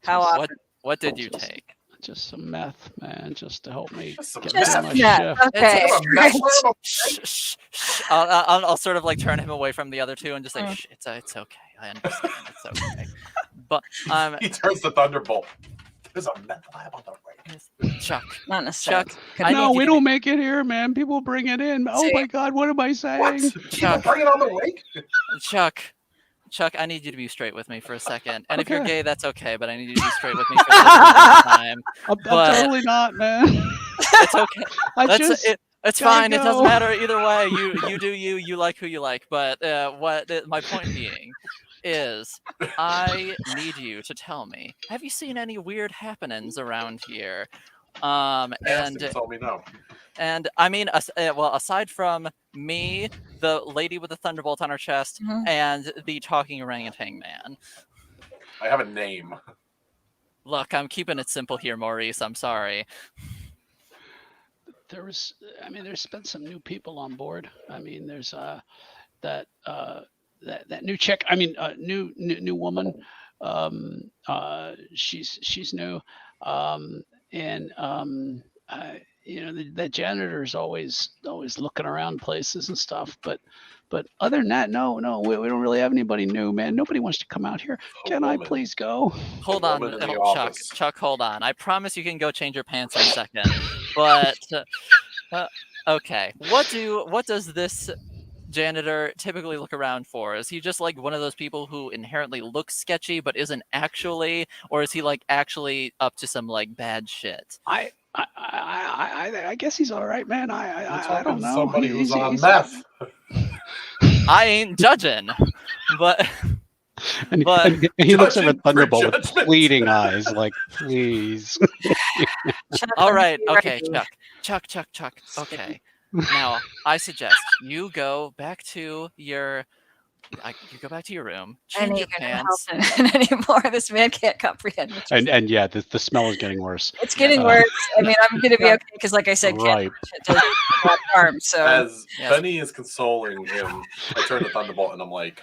S2: How often?
S3: What did you take?
S1: Just some meth, man, just to help me
S4: Just some
S1: get
S2: Just
S1: through
S4: meth.
S1: my
S2: meth.
S1: shift.
S2: Okay.
S4: You have a meth lab on
S3: Shh, shh, shh. I'll sort of like turn him away from the other two and just say,
S2: Mm.
S3: Shh, it's okay. I understand. It's okay. But
S4: He turns the thunderbolt. There's a meth lab on the way.
S3: Chuck,
S2: Not necessarily.
S3: Chuck,
S2: Could
S3: I
S2: be.
S1: No,
S3: need you
S1: we
S3: to
S1: don't make it here, man. People bring it in. Oh
S2: See?
S1: my God, what am I saying?
S4: What? People
S3: Chuck.
S4: bring it on the lake?
S3: Chuck, I need you to be straight with me for a second. And if you're
S1: Okay.
S3: gay, that's okay, but I need you to be straight with me for this amount of time.
S1: I'm
S3: But-
S1: totally not, man.
S3: It's okay. It's
S1: gotta
S3: fine. It doesn't
S1: go.
S3: matter either way. You do you. You like who you like. But my point being is, I need you to tell me: have you seen any weird happenings around here?
S4: Asked him, he told me no.
S3: And I mean, well, aside from me, the lady with the thunderbolt on her chest,
S2: Mhm.
S3: and the talking orangutan man.
S4: I have a name.
S3: Look, I'm keeping it simple here, Maurice. I'm sorry.
S1: There's been some new people on board. I mean, there's that new chick. I mean, new woman. She's new, and the janitor's always looking around places and stuff. But other than that, no, we don't really have anybody new, man. Nobody wants to come out here.
S4: A
S1: Can I
S4: woman.
S1: please go?
S3: Hold on,
S4: woman in the
S3: Chuck.
S4: office.
S3: Chuck, hold on. I promise you can go change your pants in a second. But okay, what does this janitor typically look around for? Is he just like one of those people who inherently looks sketchy but isn't actually, or is he like actually up to some like bad shit?
S1: I guess he's all right, man.
S4: You're
S1: I
S4: talking
S1: don't
S4: to
S1: know.
S4: somebody who's on
S1: He's-
S4: meth.
S3: I ain't judging, but
S1: And,
S3: But-
S1: and he looks at a
S4: Judging for
S1: thunderbolt with
S4: judgment.
S1: pleading eyes, like, please.
S2: Chuck,
S3: all
S2: let me
S3: right,
S2: be
S3: okay,
S2: ready.
S3: Chuck. Okay, now I suggest you go back to your room, change
S2: Any
S3: your
S2: good
S3: pants.
S2: help anymore? This man can't comprehend. What you're saying.
S1: And yeah, the smell is getting worse.
S2: It's getting
S1: uh,
S2: worse. I mean, I'm gonna be okay because, like I said,
S1: Right.
S2: shit does a lot of harm. So
S4: As
S3: Yes.
S4: Benny is consoling him, I turn the thunderbolt and I'm like,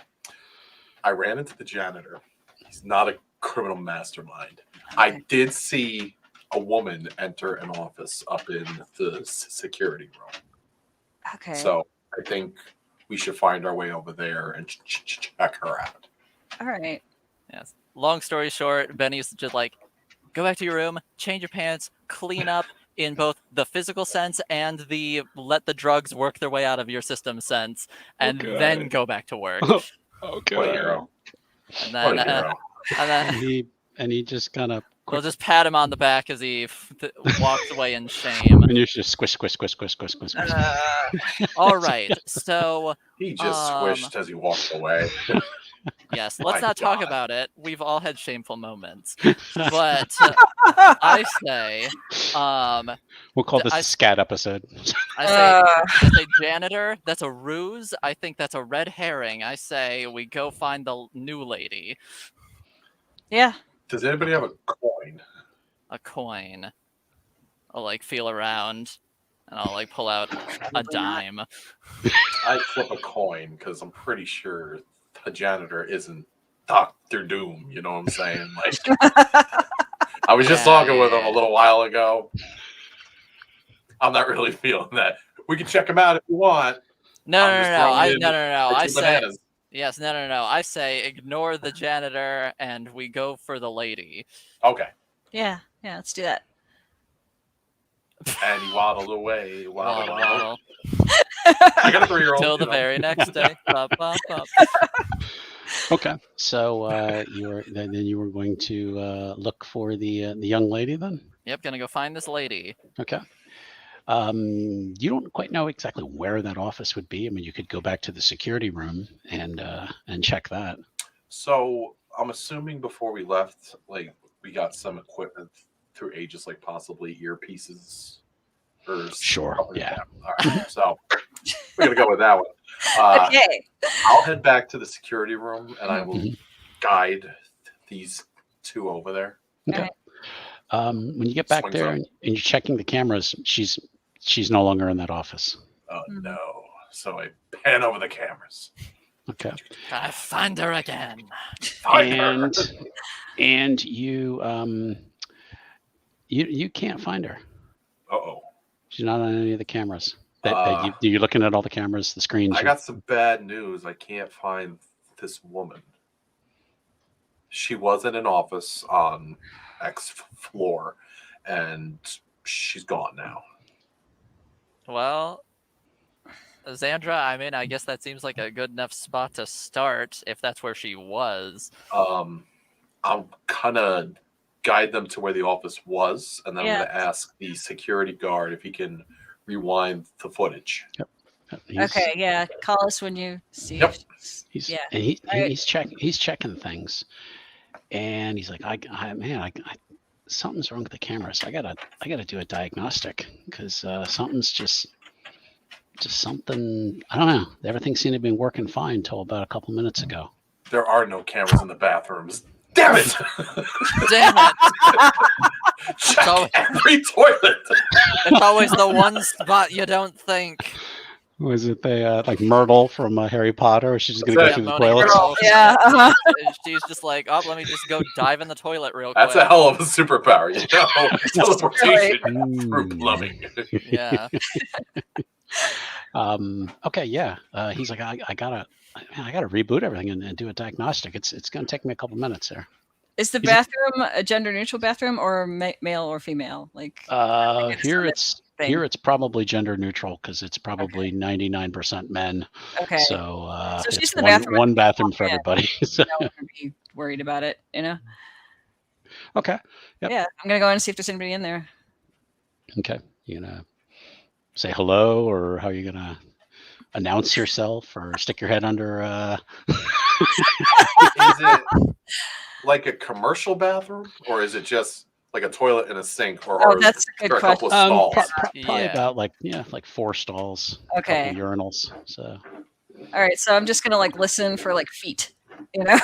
S4: I ran into the janitor. He's not a criminal mastermind. I did see a woman enter an office up in the security room.
S2: okay.
S4: So I think we should find our way over there and check her out.
S2: All right.
S3: Yes. Long story short, Benny's just like, go back to your room, change your pants, clean up in both the physical sense and the let the drugs work their way out of your system sense, and
S1: Okay.
S3: then go back to work.
S1: Okay.
S4: What a hero.
S3: And
S4: What
S3: then,
S4: a hero.
S3: and then
S1: And he just kind of
S3: we'll just pat him on the back as he walks away in shame.
S1: and you just squish.
S3: All right, so
S4: He just squished as he walked away.
S3: yes, let's
S4: My
S3: not talk
S4: God.
S3: about it. We've all had shameful moments, but I say,
S1: We'll call this
S3: I-
S1: a scat episode.
S3: I say janitor. That's a ruse. I think that's a red herring. I say we go find the new lady.
S2: Yeah.
S4: Does anybody have a coin?
S3: A coin. I'll like feel around, and I'll like pull out a dime.
S4: I flip a coin because I'm pretty sure the janitor isn't Dr. Doom. You know what I'm saying? Like, I was just talking with him a little while ago. I'm not really feeling that. We can check him out if you want.
S3: No. I
S4: Two
S3: say
S4: bananas.
S3: yes. No. I say ignore the janitor, and we go for the lady.
S4: Okay.
S2: Yeah. Let's do that.
S4: And he waddled away.
S3: Waddle,
S4: Waddled.
S3: waddle.
S4: I got a 3-year-old.
S3: Till the
S4: you know.
S3: very next day. Bop, bop, bop.
S1: Okay. So then you were going to look for the young lady then?
S3: Yep, gonna go find this lady.
S1: Okay. You don't quite know exactly where that office would be. I mean, you could go back to the security room and check that.
S4: So I'm assuming before we left, like we got some equipment through Aegis, like possibly earpieces or
S1: Sure,
S4: something like
S1: yeah.
S4: that. All right, so we're gonna go with that one.
S2: Okay.
S4: I'll head back to the security room and I will
S1: Mhm.
S4: guide these two over there.
S1: Okay. When you get back
S4: Swings
S1: there
S4: up.
S1: and you're checking the cameras, she's no longer in that office.
S4: Oh
S2: Mhm.
S4: no! So I pan over the cameras.
S1: Okay.
S3: I find her again.
S4: Find her.
S1: And you You can't find her.
S4: Uh-oh.
S1: She's not on any of the cameras. You're looking at all the cameras, the screens.
S4: I got some bad news. I can't find this woman. She was in an office on X floor, and she's gone now.
S3: Well, Xandra, I mean, I guess that seems like a good enough spot to start if that's where she was.
S4: I'll kind of guide them to where the office was, and then
S2: Yeah.
S4: I'm going to ask the security guard if he can rewind the footage.
S1: Yep.
S2: Okay, yeah. Call us when you see.
S4: Yep.
S1: He's checking things, and he's like, something's wrong with the cameras. I gotta do a diagnostic because something's just something. I don't know. Everything seemed to be working fine until about a couple minutes ago.
S4: There are no cameras in the bathrooms. Damn it!
S3: Damn it!
S4: Check every toilet.
S3: It's always the one spot you don't think.
S1: Was it like Myrtle from Harry Potter? Or she's just gonna go through the
S3: Moaning
S1: toilets?
S3: Myrtle.
S2: Yeah.
S3: She's just like, oh, let me just go dive in the toilet real quick.
S4: That's a hell of a superpower, you know. Teleportation through plumbing.
S3: Yeah.
S1: Okay, yeah. He's like, I gotta reboot everything and do a diagnostic. It's gonna take me a couple minutes there.
S2: Is the bathroom a gender neutral bathroom or male or female? Like
S1: here it's probably gender neutral because it's probably 99% men.
S2: Okay.
S1: So
S2: she's
S1: it's
S2: in the bathroom.
S1: one bathroom for everybody. So.
S2: I wouldn't be worried about it, you know.
S1: Okay. Yep.
S2: Yeah, I'm gonna go in and see if there's anybody in there.
S1: Okay. You gonna say hello, or how are you gonna announce yourself, or stick your head under?
S4: Is it like a commercial bathroom, or is it just like a toilet and a sink, or
S2: that's a good
S4: couple of
S2: question.
S4: stalls?
S1: Probably about like 4 stalls.
S2: Okay.
S1: A couple urinals. So.
S2: All right, so I'm just gonna like listen for like feet, you know,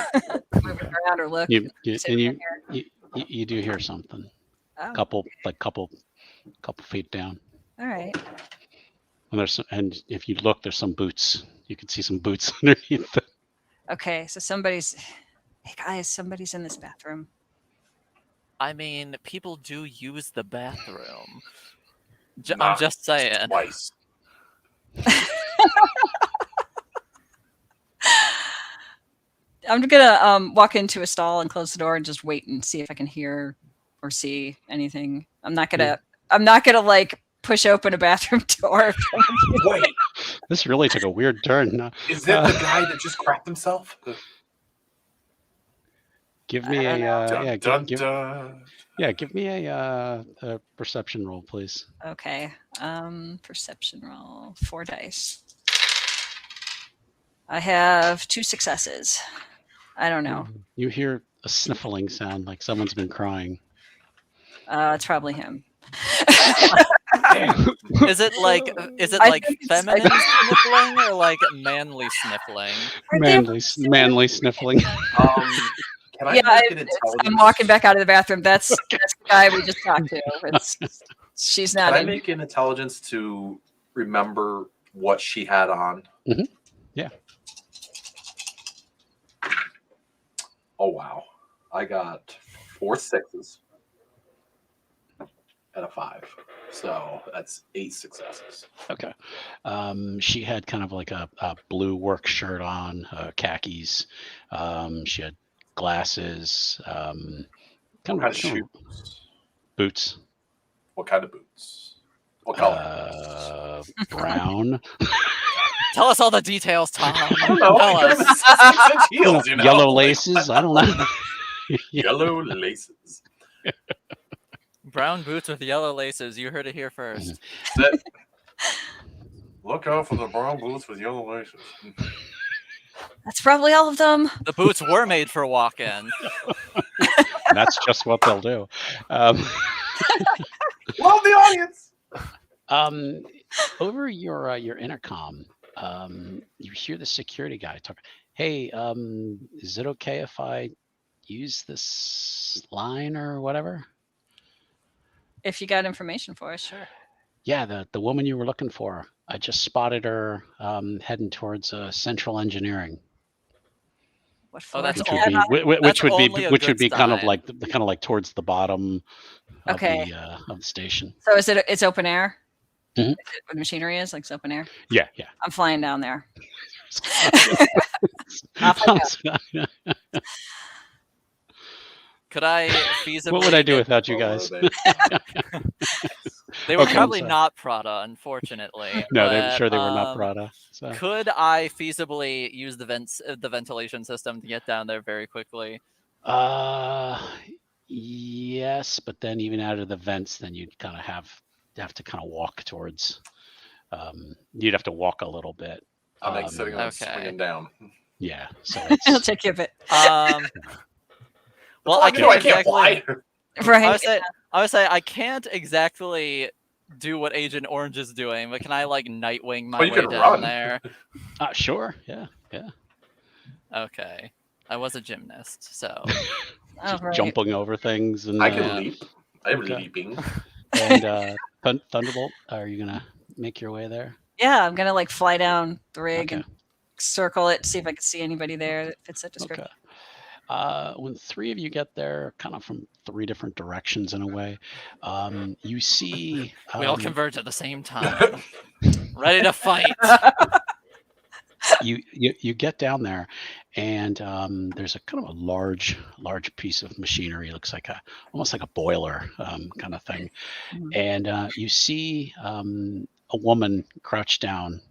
S2: moving around or look.
S1: You do hear something.
S2: Oh.
S1: Couple feet down.
S2: All right.
S1: And if you look, there's some boots. You can see some boots underneath.
S2: Okay, so hey guys, somebody's in this bathroom.
S3: I mean, people do use the bathroom. I'm just saying.
S4: Twice.
S2: I'm gonna walk into a stall and close the door and just wait and see if I can hear or see anything. I'm not gonna like push open a bathroom door.
S4: Wait,
S1: this really took a weird turn.
S4: Is that the guy that just cracked himself?
S1: Give me give me a perception roll, please.
S2: Okay. Perception roll. 4 dice. I have 2 successes. I don't know.
S1: You hear a sniffling sound like someone's been crying.
S2: It's probably him.
S3: Is it like feminine sniffling or like manly sniffling?
S1: Manly sniffling.
S4: Can I make an intelligence?
S2: I'm walking back out of the bathroom. That's the guy we just talked to. She's not.
S4: Can I make an intelligence to remember what she had on?
S1: Mm-hmm. Yeah.
S4: Oh wow! I got 4 6s and a 5, so that's 8 successes.
S1: Okay. She had kind of like a blue work shirt on, khakis. She had glasses.
S4: What kind of shoes?
S1: Boots.
S4: What kind of boots? What color?
S1: Brown.
S3: Tell us all the details, Tom.
S4: I don't know.
S3: Tell us.
S4: Heels, you know?
S1: Yellow laces. I don't know.
S4: Yellow laces.
S3: Brown boots with yellow laces. You heard it here first.
S4: Look out for the brown boots with yellow laces.
S2: That's probably all of them.
S3: The boots were made for walk-in.
S1: That's just what they'll do.
S4: Love the audience.
S1: Over your intercom, you hear the security guy talk. Hey, is it okay if I use this line or whatever?
S2: If you got information for us, sure.
S1: Yeah, the woman you were looking for. I just spotted her heading towards central engineering.
S2: What floor?
S3: that's
S1: which
S3: all-
S1: would be
S3: that's only a
S1: which would
S3: good
S1: be kind of
S3: sign.
S1: like towards the bottom of
S2: Okay.
S1: the station.
S2: So it's open air?
S1: Mhm.
S2: Where the machinery is, like it's open air?
S1: Yeah, yeah.
S2: I'm flying down there.
S3: Could I feasibly?
S1: What would I do
S3: get-
S1: without you
S4: Oh,
S1: guys?
S4: they-
S3: They were
S1: Okay, I'm
S3: probably
S1: sorry.
S3: not Prada, unfortunately.
S1: No, I'm
S3: but,
S1: sure they were not Prada. So.
S3: Could I feasibly use the ventilation system to get down there very quickly?
S1: Yes, but then even out of the vents, then you'd kind of have to kind of walk towards. You'd have to walk a little bit.
S4: I'm exiting and
S3: Okay.
S4: swinging down.
S1: Yeah, so
S2: It'll
S1: it's,
S2: take you a bit.
S3: Well,
S4: I can't
S3: exactly.
S4: fly.
S2: Right.
S3: I would say I can't exactly do what Agent Orange is doing, but can I like Nightwing my
S4: Oh, you
S3: way
S4: can
S3: down
S4: run.
S3: there?
S1: sure, yeah.
S3: Okay, I was a gymnast, so
S2: Oh,
S1: Just
S2: right.
S1: jumping over things and
S4: I can leap. I'm
S1: Okay.
S4: leaping.
S1: and Thunderbolt. Are you gonna make your way there?
S2: Yeah, I'm gonna like fly down the rig
S1: Okay.
S2: and circle it, see if I can see anybody there that fits that description.
S1: Okay. When three of you get there, kind of from three different directions in a way, you see.
S3: we all converge at the same time, ready to fight.
S1: You get down there, and there's a kind of a large piece of machinery. It looks like almost like a boiler kind of thing,
S2: Mhm.
S1: and you see a woman crouched down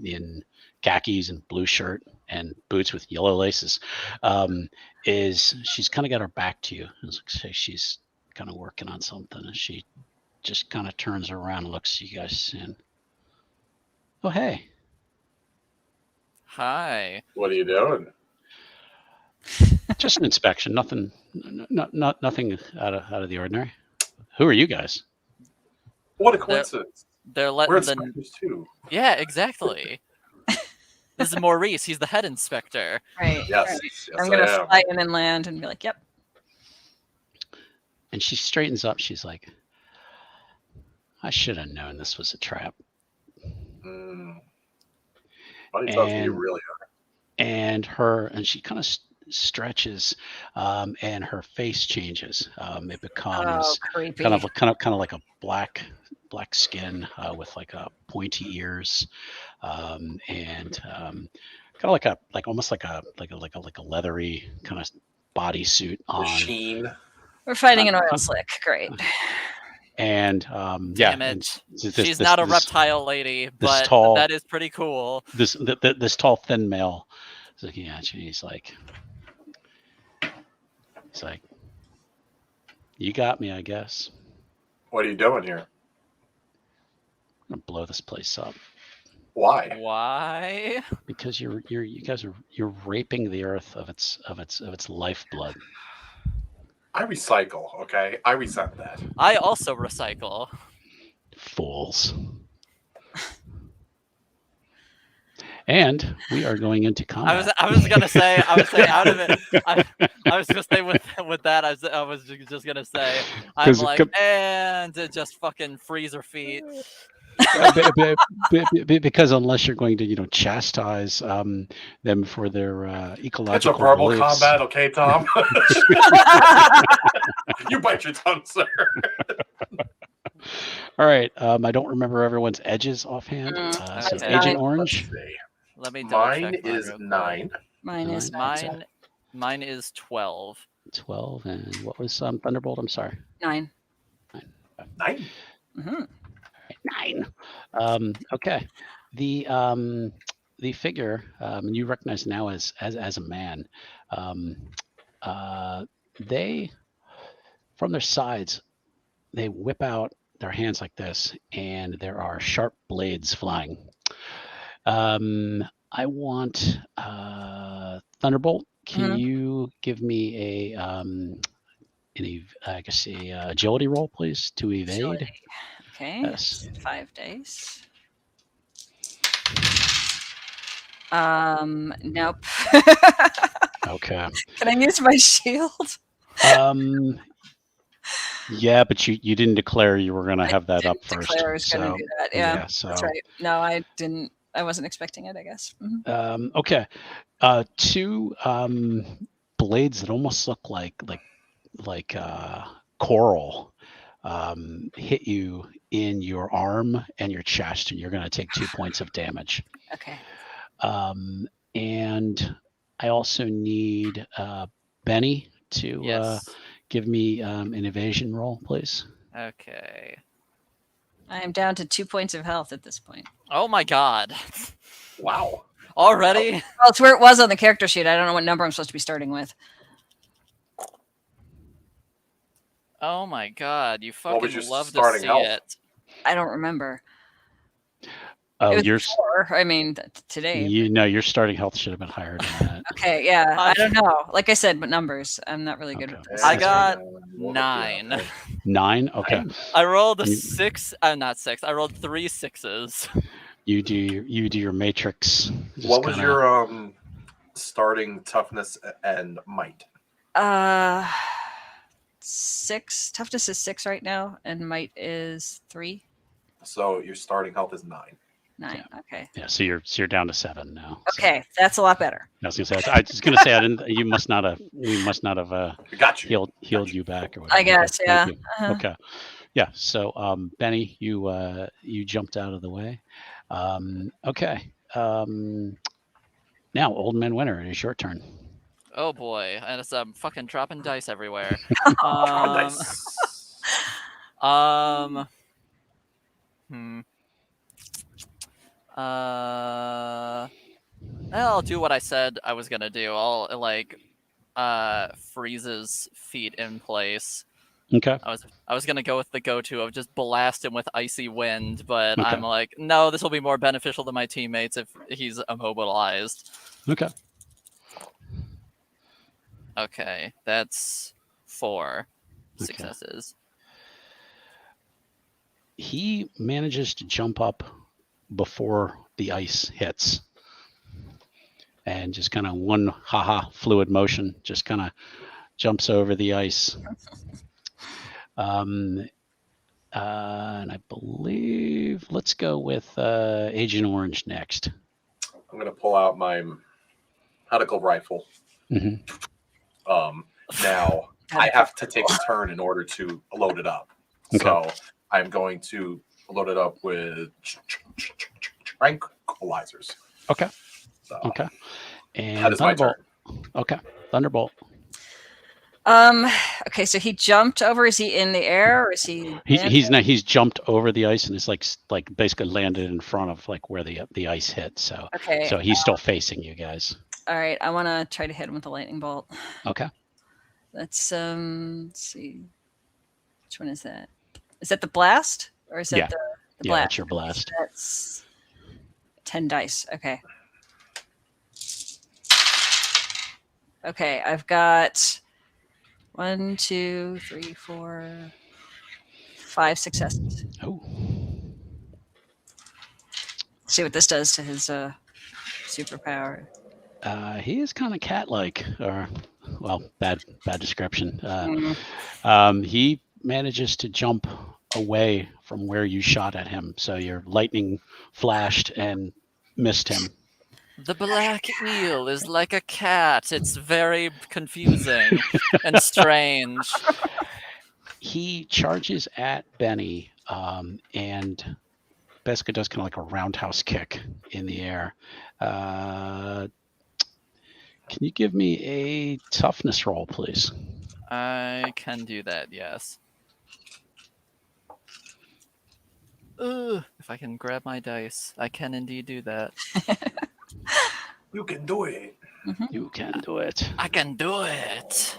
S1: in khakis and blue shirt and boots with yellow laces. She's kind of got her back to you. It looks like she's kind of working on something, and she just kind of turns around and looks at you guys and, oh hey.
S3: Hi.
S4: What are you doing?
S1: Just an inspection, nothing out of the ordinary. Who are you guys?
S4: What a coincidence.
S3: They're
S4: We're
S3: letting the
S4: inspectors too.
S3: yeah, exactly. This is Maurice. He's the head inspector.
S2: Right.
S4: Yes,
S2: right.
S4: yes,
S2: I'm gonna
S4: I am.
S2: fly in and land and be like, "Yep."
S1: And she straightens up. She's like, I should have known this was a trap.
S4: Funny tells me you
S1: And-
S4: really
S1: And she kind of stretches, and her face changes. It
S2: Oh,
S1: becomes
S2: creepy.
S1: kind of like a black skin with like pointy ears, and kind of almost like a leathery kind of bodysuit
S4: are.
S1: on.
S4: Machine.
S2: We're fighting an oil slick. Great.
S1: And
S3: Damn
S1: and
S3: it.
S1: this-
S3: She's
S1: this-
S3: not a
S1: this-
S3: reptile lady, but
S1: tall-
S3: that is pretty cool.
S1: This tall thin male is looking at you. He's like, you got me, I guess.
S4: What are you doing here?
S1: I'm gonna blow this place up
S4: Why?
S3: Why?
S1: because you guys are raping the earth of its lifeblood.
S4: I recycle, okay? I resent that.
S3: I also recycle.
S1: Fools. And we are going into combat.
S3: I was gonna say out of it. I was gonna say with that. I was just gonna say I'm
S1: 'Cause
S3: like and just fucking freeze her feet.
S1: Because unless you're going to chastise them for their
S4: It's a
S1: ecological
S4: verbal
S1: beliefs.
S4: combat, okay, Tom? You bite your tongue, sir.
S1: All right. I don't remember everyone's edges offhand. So
S3: Okay.
S1: Agent
S2: Nine.
S1: Orange,
S4: Let's see.
S3: Let me double
S4: Mine
S3: check
S4: is
S3: real quick.
S4: 9.
S2: Mine is
S1: Nine.
S3: Mine is 12.
S1: 12, and what was Thunderbolt? I'm sorry.
S2: 9.
S4: 9?
S2: Mm-hmm.
S1: 9. Okay. The figure, and you recognize now as a man. They, from their sides, they whip out their hands like this, and there are sharp blades flying. I want Thunderbolt. Can you give me a agility roll, please, to evade?
S2: Agility. Okay.
S1: Yes.
S2: 5 days. Nope.
S1: Okay.
S2: Can I use my shield?
S1: Yeah, but you didn't declare you were going to have that up first.
S2: Declare I was going to do that. Yeah,
S1: so
S2: that's right. No, I didn't I wasn't expecting it, I guess. Mhm.
S1: Okay. Two blades that almost look like coral hit you in your arm and your chest, and you're going to take 2 points of damage.
S2: Okay.
S1: And I also need Benny to
S3: Yes.
S1: give me an evasion roll, please.
S3: Okay.
S2: I am down to 2 points of health at this point.
S3: Oh my god.
S4: Wow.
S3: Already?
S2: Well, it's where it was on the character sheet. I don't know what number I'm supposed to be starting with.
S3: Oh my god. You
S4: What was
S3: fucking
S4: your
S3: love to
S4: starting
S3: see
S4: health?
S3: it.
S2: I don't remember.
S1: Oh,
S2: It was
S1: your
S2: before, I mean, today.
S1: your starting health should have been higher than that.
S2: Okay, yeah. I
S3: I-
S2: don't know. Like I said, but numbers. I'm not really good
S1: Okay.
S2: with this.
S3: I got
S4: Well,
S3: 9.
S4: yeah,
S1: 9. Okay.
S4: Nine?
S3: I rolled a
S1: You-
S3: 6. Not 6. I rolled 3 6s.
S1: You do your matrix. Just
S4: What was
S1: kinda-
S4: your starting toughness and might?
S2: 6. Toughness is 6 right now, and might is 3.
S4: So your starting health is 9.
S2: 9. Okay.
S1: Yeah, so you're down to 7 now. So
S2: Okay, that's a lot better.
S1: I was gonna say I didn't. You must not have. We must not have
S4: I got you.
S1: healed you back or whatever.
S2: I guess,
S1: Thank
S2: yeah.
S1: you.
S2: Uh-huh.
S1: Okay. Yeah. So Benny, you jumped out of the way. Okay. Now, Old Man Winter, it is your turn.
S3: Oh boy. And it's fucking dropping dice everywhere.
S4: Nice.
S3: Hmm. I'll do what I said I was gonna do. I'll freeze his feet in place.
S1: Okay.
S3: I was gonna go with the go-to of just blast him with icy wind, but
S1: Okay.
S3: I'm like, no, this will be more beneficial to my teammates if he's immobilized.
S1: Okay.
S3: Okay, that's 4
S1: Okay.
S3: successes.
S1: He manages to jump up before the ice hits, and just kind of one fluid motion, just kind of jumps over the ice. And I believe let's go with Agent Orange next.
S4: I'm gonna pull out my medical rifle.
S1: Mhm.
S4: Now I have to take a turn in order to load it up.
S1: Okay.
S4: So I'm going to load it up with tranquilizers.
S1: Okay.
S4: So
S1: Okay. And
S4: that is my
S1: Thunderbolt.
S4: turn.
S1: Okay. Thunderbolt.
S2: Okay, so he jumped over. Is he in the air or is he?
S1: He's jumped over the ice and is like basically landed in front of like where the ice hit. So
S2: Okay.
S1: so he's still facing you guys.
S2: All right, I want to try to hit him with a lightning bolt.
S1: Okay.
S2: Let's see. Which one is that? Is that the blast or is that
S1: Yeah.
S2: the
S1: Yeah,
S2: blast?
S1: that's your blast.
S2: That's 10 dice. Okay. Okay, I've got 1, 2, 3, 4, 5 successes.
S1: Oh.
S2: See what this does to his superpower.
S1: He is kind of cat-like, or well, bad description.
S2: Mm.
S1: He manages to jump away from where you shot at him, so your lightning flashed and missed him.
S3: The Black Eel is like a cat. It's very confusing and strange.
S1: He charges at Benny, and basically does kind of like a roundhouse kick in the air. Can you give me a toughness roll, please?
S3: I can do that, yes. Ugh, if I can grab my dice, I can indeed do that.
S4: You can do it.
S1: You can do it.
S3: I can do it.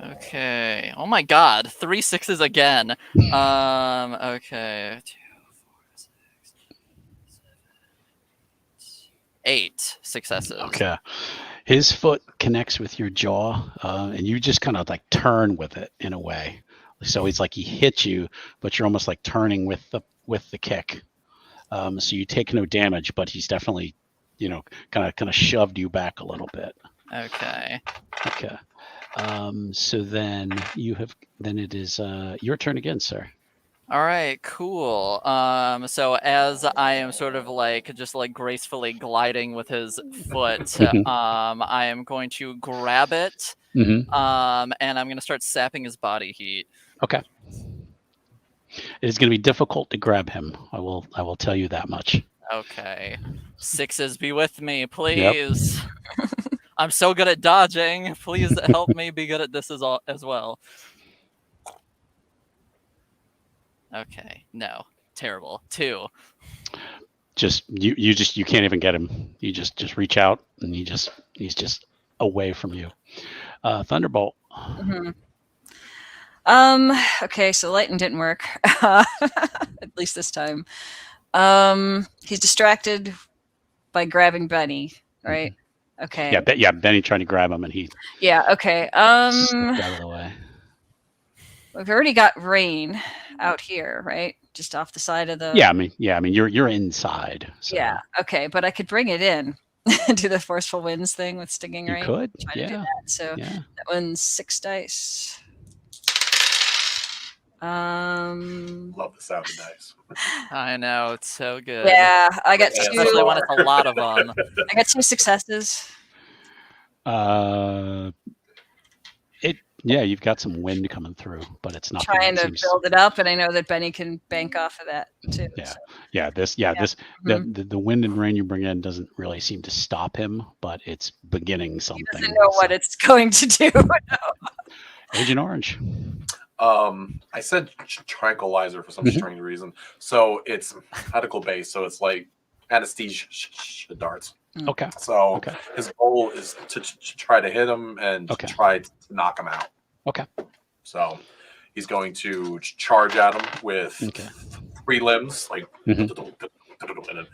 S3: Okay. Oh my god, 3 6s again. Okay. 2, 4, 6, 7, 8 successes.
S1: Okay. His foot connects with your jaw, and you just kind of like turn with it in a way. So it's like he hits you, but you're almost like turning with the kick. So you take no damage, but he's definitely, kind of shoved you back a little bit.
S3: Okay.
S1: Okay. So then it is your turn again, sir.
S3: All right, cool. So as I am sort of like just like gracefully gliding with his foot, I am going to grab it, and I'm going to start sapping his body heat.
S1: Okay. It is going to be difficult to grab him. I will tell you that much.
S3: Okay. 6s be with me, please. Yep. I'm so good at dodging. Please help me be good at this as well. Okay. No. Terrible. 2.
S1: You can't even get him. You just reach out and he's just away from you. Thunderbolt.
S2: Okay, so lightning didn't work. At least this time. He's distracted by grabbing Benny, right? Okay.
S1: Yeah, Benny trying to grab him and he
S2: okay.
S1: stepped out of the way.
S2: We've already got rain out here, right? Just off the side of the.
S1: Yeah, I mean, you're inside. So.
S2: Yeah. Okay, but I could bring it in, do the forceful winds thing with stinging rain.
S1: You could.
S2: Try to do that. So that one's 6 dice.
S4: Love the sound of dice.
S3: I know, it's so good.
S2: Yeah, I got 2.
S3: Especially when it's a lot of them.
S2: I got 2 successes.
S1: You've got some wind coming through, but it's not
S2: trying to build it up, and I know that Benny can bank off of that too.
S1: Yeah, the wind and rain you bring in doesn't really seem to stop him, but it's beginning something.
S2: He doesn't know what it's going to do.
S1: Agent Orange.
S4: I said tranquilizer for some strange reason. So it's medical based, so it's like anesthesia darts.
S1: Okay.
S4: So his goal is to try to hit him and try to knock him out.
S1: Okay.
S4: So he's going to charge at him with 3 limbs, like, and then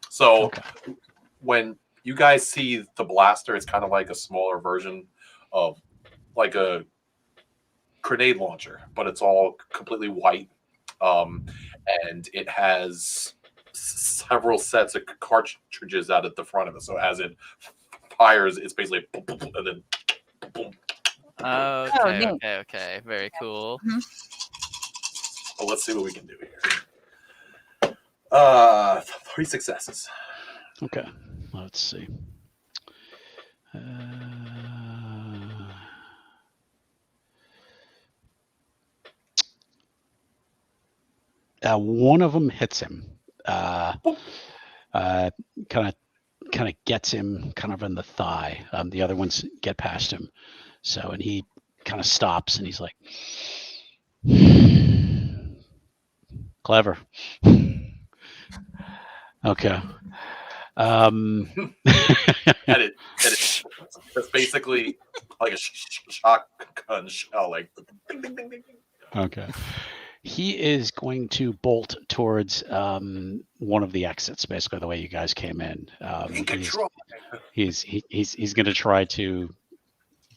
S4: so when you guys see the blaster, it's kind of like a smaller version of like a grenade launcher, but it's all completely white, and it has several sets of cartridges out at the front of it. So as it fires, it's basically boom, boom, boom, and then boom.
S3: Okay. Very cool.
S4: Well, let's see what we can do here. 3 successes.
S1: Okay. Let's see. One of them hits him. Kind of gets him kind of in the thigh. The other ones get past him. So, and he kind of stops and he's like, clever. Okay.
S4: It's basically like a shotgun shell, like ding, ding, ding, ding.
S1: Okay. He is going to bolt towards one of the exits, basically the way you guys came in. He's going to try to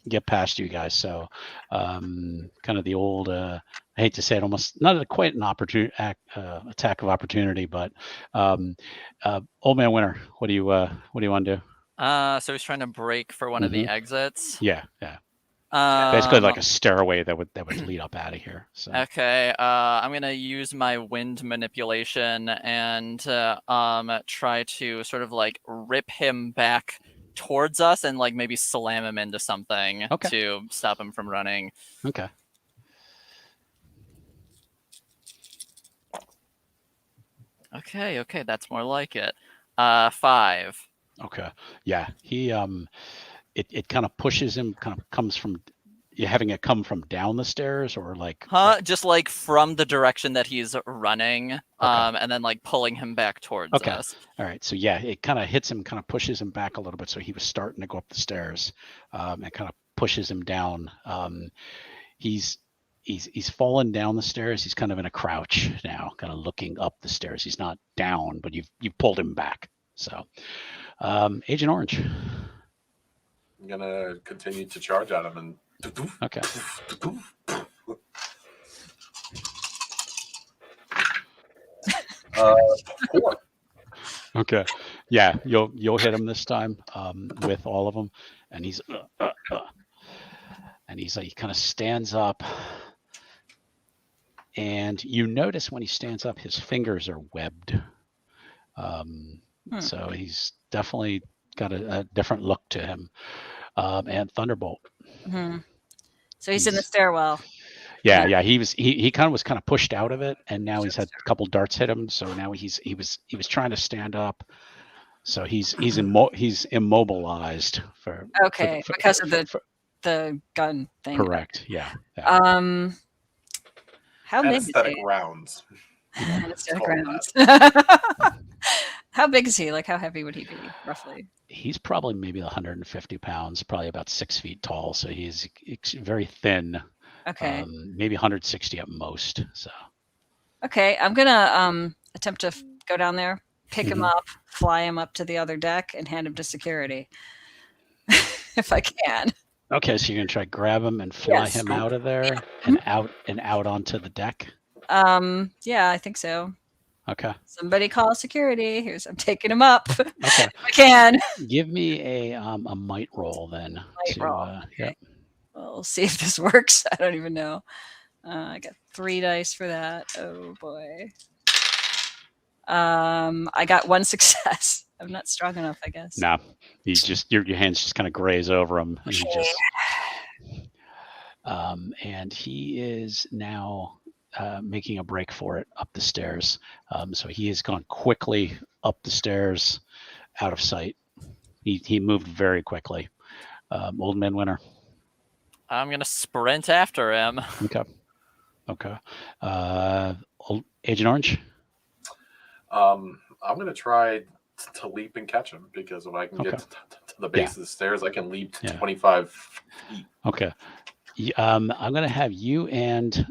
S1: get past you guys. So kind of the old, I hate to say it, almost not quite an attack of opportunity, but Old Man Winter, what do you want to do?
S3: So he's trying to break for one of the exits.
S1: Yeah. Basically like a stairway that would lead up out of here. So.
S3: Okay, I'm gonna use my wind manipulation and try to sort of like rip him back towards us and like maybe slam him into something to stop him from running.
S1: Okay.
S3: Okay, that's more like it. 5.
S1: Okay. Yeah, he it kind of pushes him, kind of comes from, you having it come from down the stairs or like
S3: just like from the direction that he's running, and then like pulling him back towards us.
S1: All right, so yeah, it kind of hits him, kind of pushes him back a little bit. So he was starting to go up the stairs, and kind of pushes him down. He's fallen down the stairs. He's kind of in a crouch now, kind of looking up the stairs. He's not down, but you've pulled him back. So Agent Orange.
S4: I'm gonna continue to charge at him and.
S1: Okay.
S4: 4.
S1: Okay. Yeah, you'll hit him this time with all of them, and he's he kind of stands up. And you notice when he stands up, his fingers are webbed. So he's definitely got a different look to him. And Thunderbolt.
S2: Mm-hmm. So he's in the stairwell.
S1: Yeah. He kind of was pushed out of it, and now he's had a couple darts hit him. So now he was trying to stand up. So he's immobilized
S2: because of the gun thing.
S1: Correct. Yeah.
S2: How big is
S4: Anesthetic
S2: he?
S4: rounds.
S2: Anesthetic rounds. How big is he? Like, how heavy would he be, roughly?
S1: He's probably maybe 150 pounds, probably about 6 feet tall. So he's very thin.
S2: Okay.
S1: Maybe 160 at most. So.
S2: Okay, I'm gonna attempt to go down there, pick him up, fly him up to the other deck, and hand him to security, if I can.
S1: Okay, so you're gonna try grab him and fly him out of there and out onto the deck.
S2: Yeah, I think so.
S1: Okay.
S2: Somebody call security. I'm taking him up.
S1: Okay.
S2: If I can.
S1: Give me a might roll then.
S2: Might roll. Okay.
S1: Yep.
S2: Well, we'll see if this works. I don't even know. I got 3 dice for that. Oh boy. I got 1 success. I'm not strong enough, I guess.
S1: No, he's just your hands just kind of graze over him, and he just. And he is now making a break for it up the stairs. So he has gone quickly up the stairs, out of sight. He moved very quickly. Old Man Winter.
S3: I'm gonna sprint after him.
S1: Okay. Agent Orange.
S4: I'm gonna try to leap and catch him, because if I can get to the base of the stairs, I can leap to 25 feet.
S1: Okay. I'm gonna have you and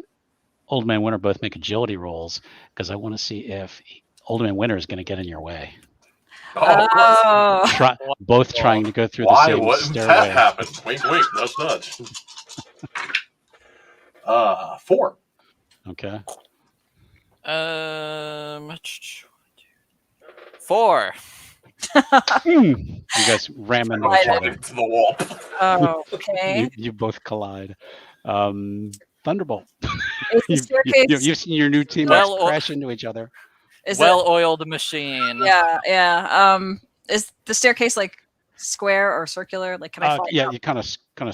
S1: Old Man Winter both make agility rolls, because I want to see if Old Man Winter is going to get in your way. Both trying to go through the same stairway.
S4: Why wouldn't that happen? Wink, wink, nudge, nudge. 4.
S1: Okay.
S3: 4.
S1: You guys ram into each other.
S4: To the wall.
S2: Oh, okay.
S1: You both collide. Thunderbolt.
S2: Is the staircase...
S1: You've seen your new teammates crash into each other.
S3: Well-oiled machine.
S2: Yeah. Is the staircase like square or circular? Like, can I fly
S1: you kind of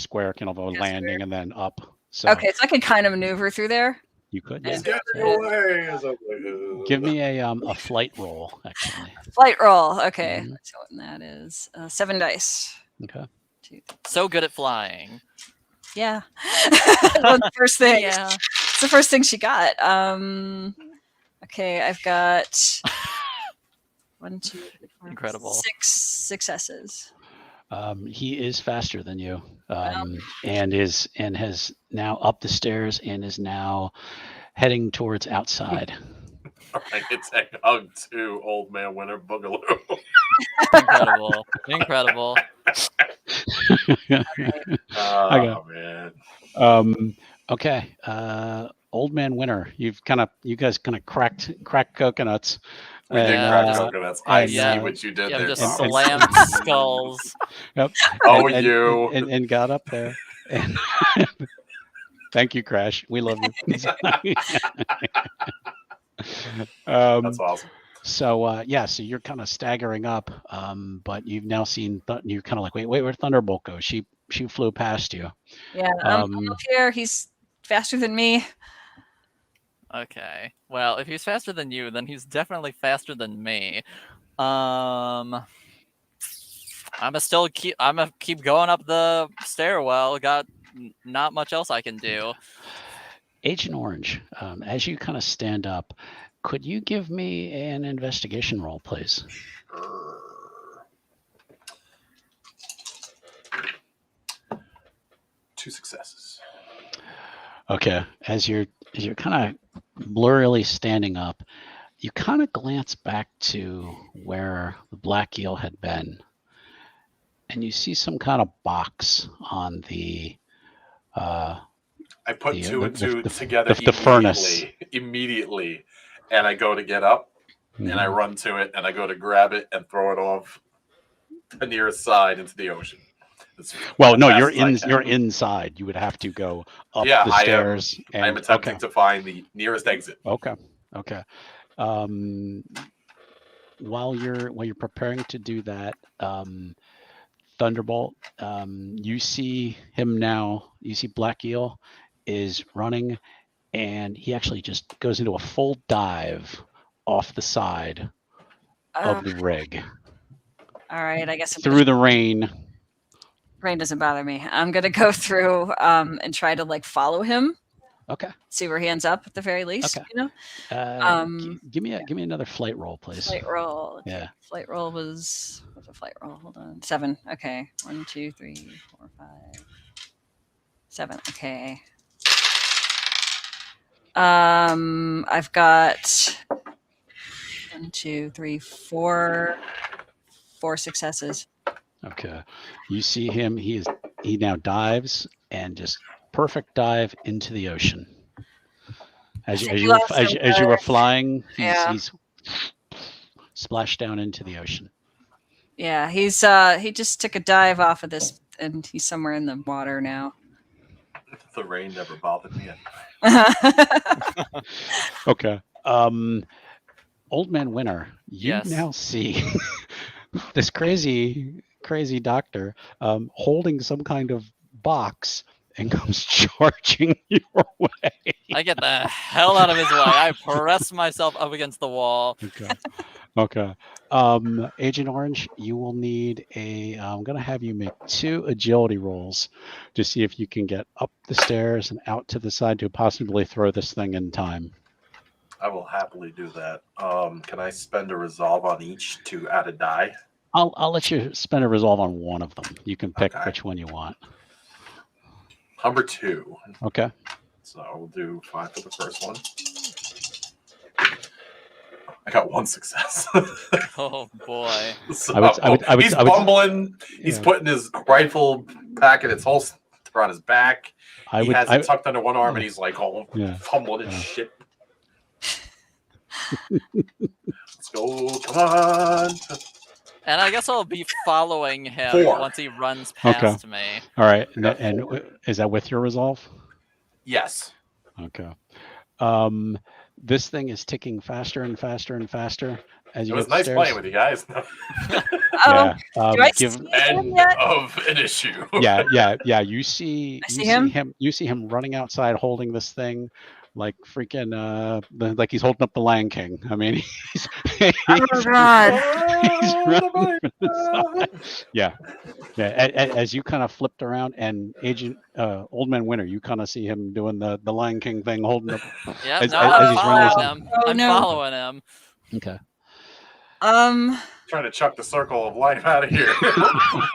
S1: square, kind of a landing and then up. So.
S2: Okay, so I can kind of maneuver through there.
S1: You could.
S4: Yeah. Get away!
S1: Give me a flight roll, actually.
S2: Flight roll. Okay. Let's see what that is. 7 dice.
S1: Okay.
S2: 2, 3.
S3: So good at flying.
S2: Yeah. The first thing.
S3: Yeah.
S2: It's the first thing she got. Okay, I've got 1, 2, 3, 4,
S3: Incredible.
S2: 6 successes.
S1: He is faster than you, and has now up the stairs and is now heading towards outside.
S4: All right, it's a hug to Old Man Winter Boogaloo.
S3: Incredible.
S4: Oh man.
S1: Okay. Old Man Winter, you guys kind of cracked coconuts.
S4: We did crack coconuts. I see what you did there.
S3: Just slammed skulls.
S1: Yep. And got up there. Thank you, Crash. We love you.
S4: That's awesome.
S1: So so you're kind of staggering up, but you've now seen. You're kind of like, wait, where'd Thunderbolt go? She flew past you.
S2: Yeah, I'm up here. He's faster than me.
S3: Okay. Well, if he's faster than you, then he's definitely faster than me. I'm gonna keep going up the stairwell. Got not much else I can do.
S1: Agent Orange, as you kind of stand up, could you give me an investigation roll, please?
S4: 2 successes.
S1: Okay. As you're kind of blurrily standing up, you kind of glance back to where the Black Eel had been, and you see some kind of box on the.
S4: I put 2 and 2 together
S1: the furnace
S4: immediately, and I go to get up, and I run to it, and I go to grab it and throw it off the nearest side into the ocean.
S1: Well, no,
S4: fast
S1: you're
S4: as I
S1: in.
S4: can.
S1: You're inside. You would have to go up
S4: Yeah,
S1: the
S4: I am.
S1: stairs.
S4: I am attempting to find the nearest exit.
S1: Okay. Okay. While you're preparing to do that, Thunderbolt, you see him now. You see Black Eel is running, and he actually just goes into a full dive off the side of the rig
S2: All right, I guess
S1: through the rain.
S2: rain doesn't bother me. I'm gonna go through and try to like follow him,
S1: Okay.
S2: see where he ends up at the very least.
S1: Okay.
S2: You know,
S1: Give me another flight roll, please.
S2: flight roll. Okay.
S1: Yeah.
S2: Flight roll what's a flight roll? Hold on. 7. Okay. 1, 2, 3, 4, 5, 7. Okay. I've got 1, 2, 3, 4 successes.
S1: Okay. You see him. He now dives and just perfect dive into the ocean. As you were flying, he's splashed down into the ocean.
S2: Yeah, he just took a dive off of this, and he's somewhere in the water now.
S4: The rain never bothered me.
S1: Okay. Old Man Winter, you
S3: Yes.
S1: now see this crazy doctor holding some kind of box and comes charging your way.
S3: I get the hell out of his way. I press myself up against the wall.
S1: Okay. Agent Orange, you will need I'm going to have you make 2 agility rolls to see if you can get up the stairs and out to the side to possibly throw this thing in time.
S4: I will happily do that. Can I spend a resolve on each to add a die?
S1: I'll let you spend a resolve on one of them. You can pick
S4: Okay.
S1: which one you want.
S4: Number 2.
S1: Okay.
S4: So we'll do 5 for the first one. I got 1 success.
S3: Oh boy.
S4: So,
S1: he's
S4: bumbling. He's putting his rifle back in its holster on his back. He has it tucked under one arm, and he's like fumbling and shit. Let's go! Come on!
S3: And I guess I'll be following him
S4: 4.
S3: once he runs past me.
S1: All right. And is that with your resolve?
S4: Yes.
S1: Okay. This thing is ticking faster and faster and faster as you
S4: It was
S1: get
S4: nice
S1: upstairs.
S4: playing with you guys.
S1: Yeah.
S2: Do I
S1: give,
S2: see him
S4: End
S2: yet?
S4: of an issue.
S1: yeah. You see
S2: him?
S1: You see him running outside holding this thing like freaking like he's holding up the Lion King. I mean, he's
S2: Oh god.
S1: he's running for the side. Yeah. As you kind of flipped around, and Agent Old Man Winter, you kind of see him doing the Lion King thing, holding up.
S3: Yeah,
S1: as
S3: I'm
S1: he's
S3: following
S1: running.
S3: him.
S2: Oh,
S3: I'm
S2: no.
S3: following him.
S1: Okay.
S4: Trying to chuck the circle of life out of here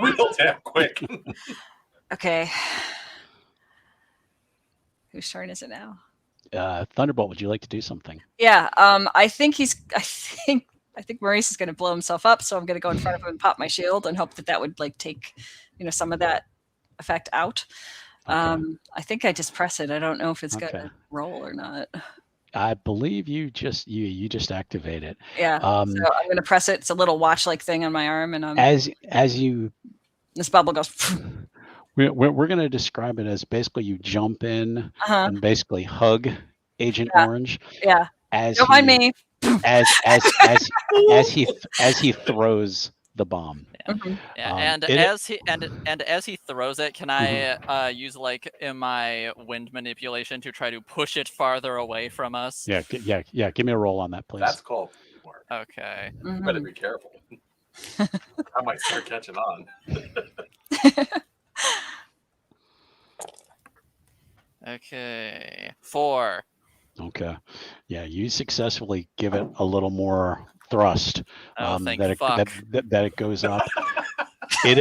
S4: real damn quick.
S2: Okay. Whose turn is it now?
S1: Thunderbolt, would you like to do something?
S2: Yeah. I think Maurice is going to blow himself up, so I'm going to go in front of him and pop my shield and hope that would like take, some of that effect out.
S1: Okay.
S2: I think I just press it. I don't know if it's going
S1: Okay.
S2: to roll or not.
S1: I believe you just activate it.
S2: Yeah. So I'm going to press it. It's a little watch-like thing on my arm, and
S1: as you
S2: this bubble goes.
S1: we're going to describe it as basically you jump in and basically hug Agent Orange.
S2: Yeah.
S1: As
S2: Don't mind me.
S1: As he throws the bomb.
S2: Mm-hmm.
S3: Yeah, as he throws it, can I use like in my wind manipulation to try to push it farther away from us?
S1: Yeah. Give me a roll on that, please.
S4: That's called work.
S3: Okay.
S2: Mm-hmm.
S4: Better be careful. I might start catching on.
S3: Okay. 4.
S1: Okay. Yeah, you successfully give it a little more thrust.
S3: Oh, thank
S1: that it goes up. It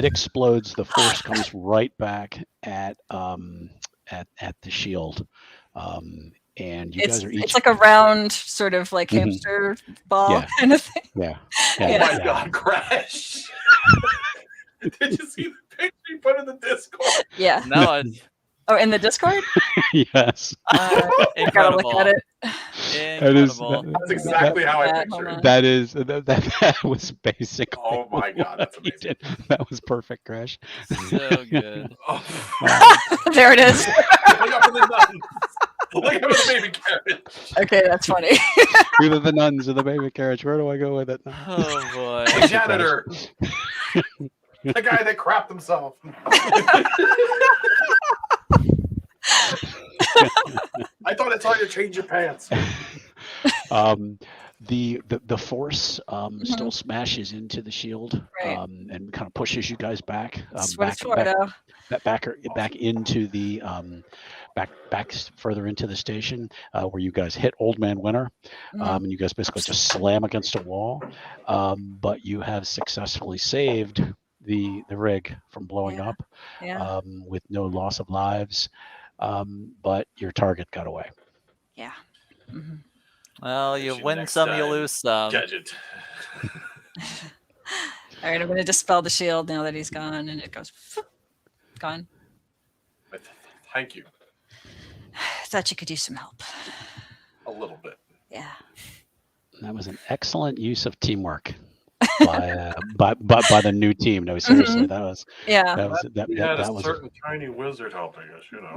S1: explodes. The force comes right back at the shield. And you guys are each.
S2: It's like a round sort of like hamster ball kind of thing.
S1: Yeah.
S4: Oh my god, Crash! Did you see the picture you put in the Discord?
S2: Yeah.
S3: No,
S2: Oh, in the Discord?
S1: Yes.
S2: I gotta look at it.
S3: Incredible.
S4: That's exactly how I
S2: That
S4: pictured
S2: one.
S4: it.
S1: that was basically.
S4: Oh my God, that's
S1: what you
S4: amazing.
S1: did. That was perfect, Crash.
S3: So good.
S4: Oh.
S2: There it is.
S4: Look up in the nuns. Look up in the baby carriage.
S2: Okay, that's funny.
S1: Either the nuns or the baby carriage. Where do I go with it?
S3: Oh boy.
S4: The janitor. The guy that crapped himself. I thought I saw you change your pants.
S1: The force still smashes into the shield
S2: Right.
S1: and kind of pushes you guys back
S2: That's what it's for, though.
S1: back into the back further into the station where you guys hit Old Man Winter and you guys basically just slam against a wall, but you have successfully saved the rig from blowing up with no loss of lives, but your target got away.
S2: Yeah. Mm-hmm.
S3: Well, you
S4: you
S3: win
S4: next
S3: some, you
S4: time.
S3: lose some.
S4: Gadget.
S2: All right, I'm going to dispel the shield now that he's gone, and it goes gone.
S4: Thank you.
S2: Thought you could use some help.
S4: A little bit.
S2: Yeah.
S1: That was an excellent use of teamwork by the new team. No, seriously, that was
S4: We had
S1: that
S4: a
S1: was
S4: certain tiny wizard helping us, you know.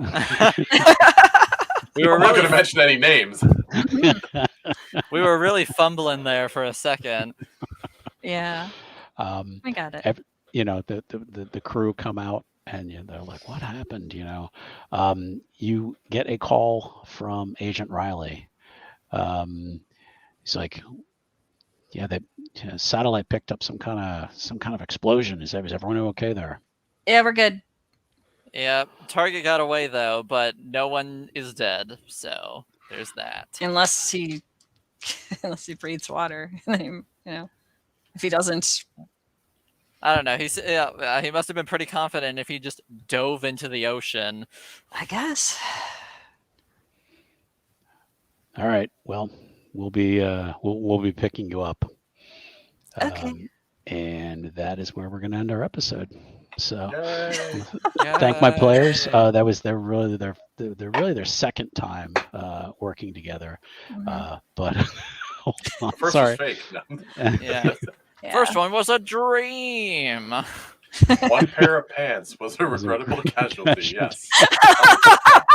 S3: We were
S4: I'm not
S3: really,
S4: going to mention any names.
S3: we were really fumbling there for a second.
S2: Yeah. I got it.
S1: The crew come out and they're like, "What happened?" You get a call from Agent Riley. He's like, "Yeah, the satellite picked up some kind of explosion. Is everyone okay there?"
S2: Yeah, we're good.
S3: Yeah, target got away though, but no one is dead, so there's that.
S2: Unless he breathes water. If he doesn't.
S3: I don't know. He must have been pretty confident if he just dove into the ocean.
S2: I guess.
S1: All right. Well, we'll be picking you up.
S2: Okay.
S1: And that is where we're going to end our episode. So,
S4: Yay.
S1: thank my players. They're really their second time working together. But hold on,
S4: First
S1: sorry.
S4: was fake. No.
S3: Yeah. First one was a dream.
S4: One pair of pants was a regrettable casualty. Yes.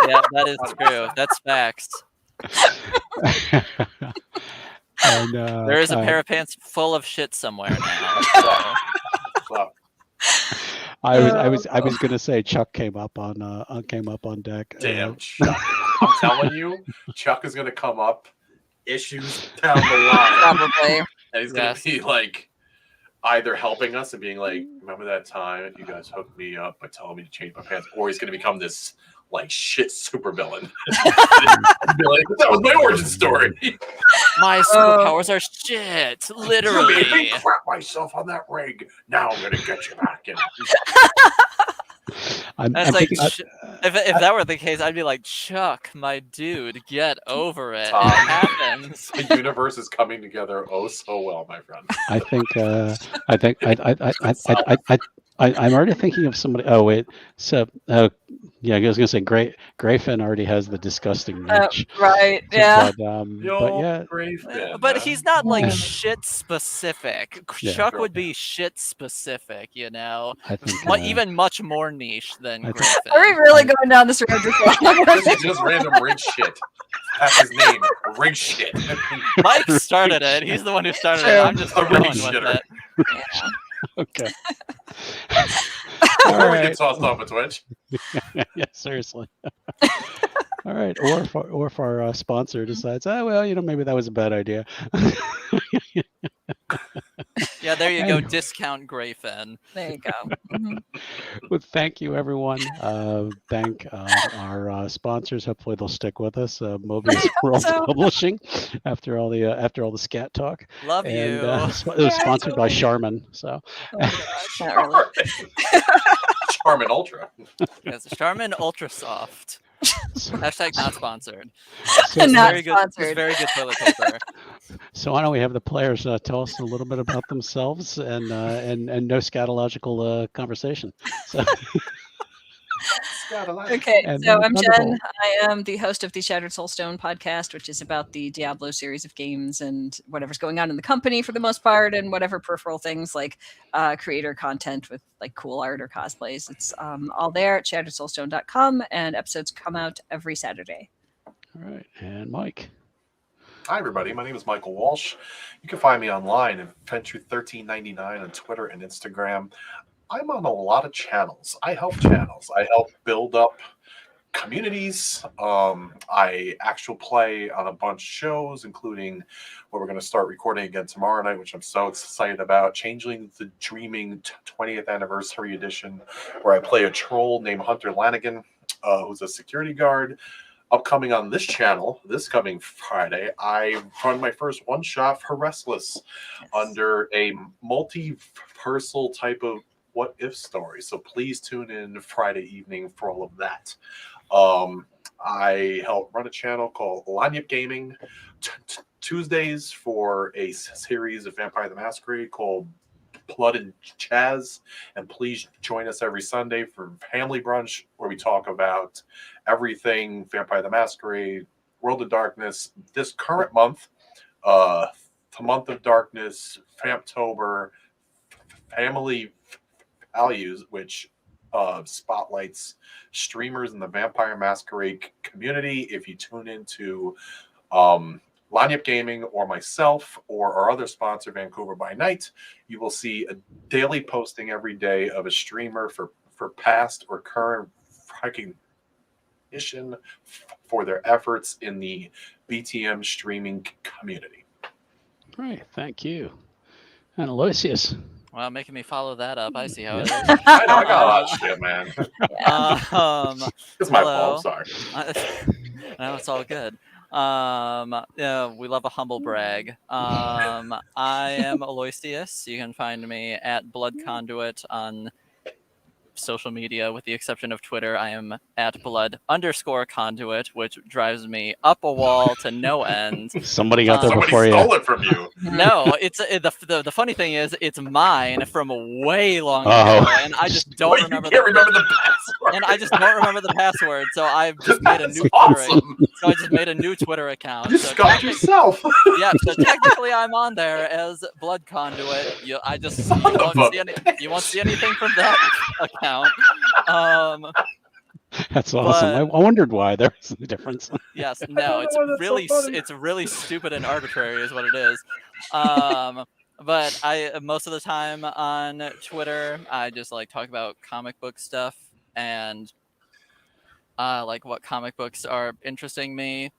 S3: Yeah, that is true. That's facts.
S1: And,
S3: there is a pair of pants full of shit somewhere now.
S4: So,
S1: I was going to say Chuck came up on deck.
S4: damn Chuck. I'm telling you, Chuck is going to come up issues down the line.
S2: Probably.
S4: And he's going to be like either helping us and being like, remember that time you guys hooked me up by telling me to change my pants? Or he's going to become this like shit supervillain. Be like, that was my origin story.
S3: My superpowers are shit. Literally.
S4: You made me crap myself on that rig. Now I'm going to get you back in.
S3: If that were the case, I'd be like, Chuck, my dude, get over it. It happens.
S4: The universe is coming together oh so well, my friend.
S1: I'm already thinking of somebody. Oh wait, so yeah, I was gonna say Grayfin already has the disgusting niche.
S2: Right. Yeah.
S1: But yeah,
S4: Grayfin,
S3: but he's not like shit specific.
S1: Yeah.
S3: Chuck would be shit specific,
S1: I think
S3: even much more niche than Griffin.
S2: Are we really going down this road?
S4: This is just random rig shit. That's his name, rig shit.
S3: Mike started it. He's the one who started it. I'm just
S4: A
S3: going
S4: rig
S3: with
S4: shitter.
S3: it.
S2: Yeah.
S1: Okay.
S4: Before we
S1: right.
S4: get tossed off a Twitch.
S1: Yeah, seriously. All right, or if our sponsor decides, maybe that was a bad idea.
S3: Yeah, there you go. Discount Grayfin.
S2: There you go. Mm-hmm.
S1: Well, thank you, everyone. Thank our sponsors. Hopefully, they'll stick with us. Mobius World Publishing. After all the scat talk.
S3: Love you.
S1: It was sponsored by Charmin. So.
S2: Oh my God, not really.
S4: Charmin Ultra.
S3: Yes, Charmin Ultra Soft. Hashtag not sponsored.
S1: So,
S2: Not
S3: very good.
S2: sponsored.
S3: It's very good toilet paper.
S1: So why don't we have the players tell us a little bit about themselves and no scatological conversation. So.
S2: Okay,
S1: And
S2: so
S1: then
S2: I'm Jen.
S1: Thunderbolt.
S2: I am the host of the Shattered Soulstone podcast, which is about the Diablo series of games and whatever's going on in the company for the most part, and whatever peripheral things like creator content with like cool art or cosplays. It's all there at shatteredsoulstone.com, and episodes come out every Saturday.
S1: All right, and Mike.
S4: Hi, everybody. My name is Michael Walsh. You can find me online at Venture1399 on Twitter and Instagram. I'm on a lot of channels. I help channels. I help build up communities. I actually play on a bunch of shows, including what we're going to start recording again tomorrow night, which I'm so excited about, Changeling the Dreaming 20th Anniversary Edition, where I play a troll named Hunter Lanigan, who's a security guard. Upcoming on this channel, this coming Friday, I run my first one-shot for Restless under a multiversal type of what-if story. So please tune in Friday evening for all of that. I help run a channel called Lanyap Gaming Tuesdays for a series of Vampire the Masquerade called Blood and Chaz, and please join us every Sunday for Family Brunch, where we talk about everything Vampire the Masquerade, World of Darkness. This current month, the month of darkness, Famptober, Family Values, which spotlights streamers in the Vampire Masquerade community. If you tune into Lanyap Gaming or myself or our other sponsor, Vancouver by Night, you will see a daily posting every day of a streamer for past or current recognition for their efforts in the BTM streaming community.
S1: All right, thank you. And Aloysius.
S3: Well, making me follow that up. I see how it is.
S4: I know, I got a lot of shit, man.
S3: It's
S4: my fault. Sorry.
S3: No, it's all good. Yeah, we love a humble brag. I am Aloysius. You can find me at Blood Conduit on social media, with the exception of Twitter. I am at Blood_Conduit, which drives me up a wall to no end.
S1: Somebody got there
S4: Somebody
S1: before
S4: stole
S1: you.
S4: it from you.
S3: No, it's the funny thing is it's mine from way long ago, and I just don't remember.
S4: You can't remember the password.
S3: And I just don't remember the password, so I've just made a new
S4: awesome.
S3: So I just made a new Twitter account.
S4: You
S3: so
S4: scuffed yourself.
S3: Yeah, so technically I'm on there as Blood Conduit. You won't see anything from that account.
S1: That's awesome. I wondered why there was a difference.
S3: Yes, no, it's really stupid and arbitrary is what it is. But I most of the time on Twitter, I just like talk about comic book stuff and like what comic books are interesting me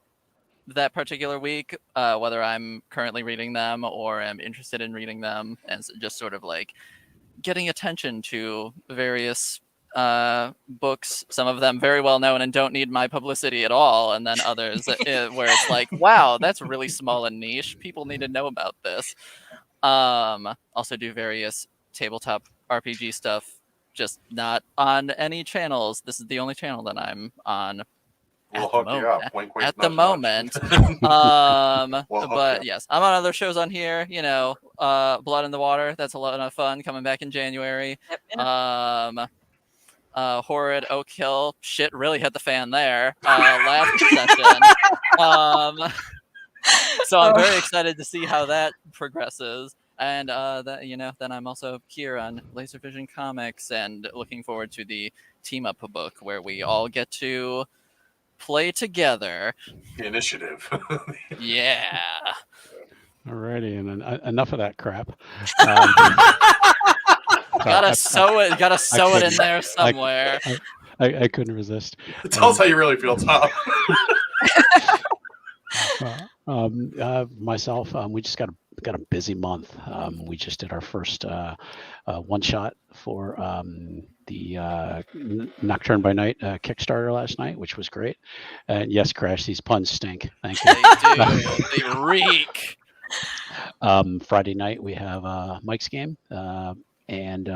S3: that particular week, whether I'm currently reading them or am interested in reading them, and just sort of like getting attention to various books, some of them very well known and don't need my publicity at all, and then others where it's like, wow, that's really small and niche. People need to know about this. Also do various tabletop RPG stuff, just not on any channels. This is the only channel that I'm on.
S4: We'll hook you up. Wink, wink,
S3: at the moment. But yes, I'm on other shows on here, you know, Blood in the Water. That's a lot of fun, coming back in January. Horrid Oak Hill. Shit really hit the fan there. Last session. So I'm very excited to see how that progresses. And then I'm also here on Laser Vision Comics and looking forward to the team up book where we all get to play together.
S4: The initiative.
S3: Yeah.
S1: Alrighty, and then enough of that crap.
S3: Gotta sew it in there somewhere.
S1: I couldn't resist.
S4: Tell us how you really feel, Tom.
S1: Myself, we just got a busy month. We just did our first one shot for the Nocturne by Night Kickstarter last night, which was great. And yes, Crash, these puns stink. Thank you.
S3: They do. They reek.
S1: Friday night we have Mike's game, and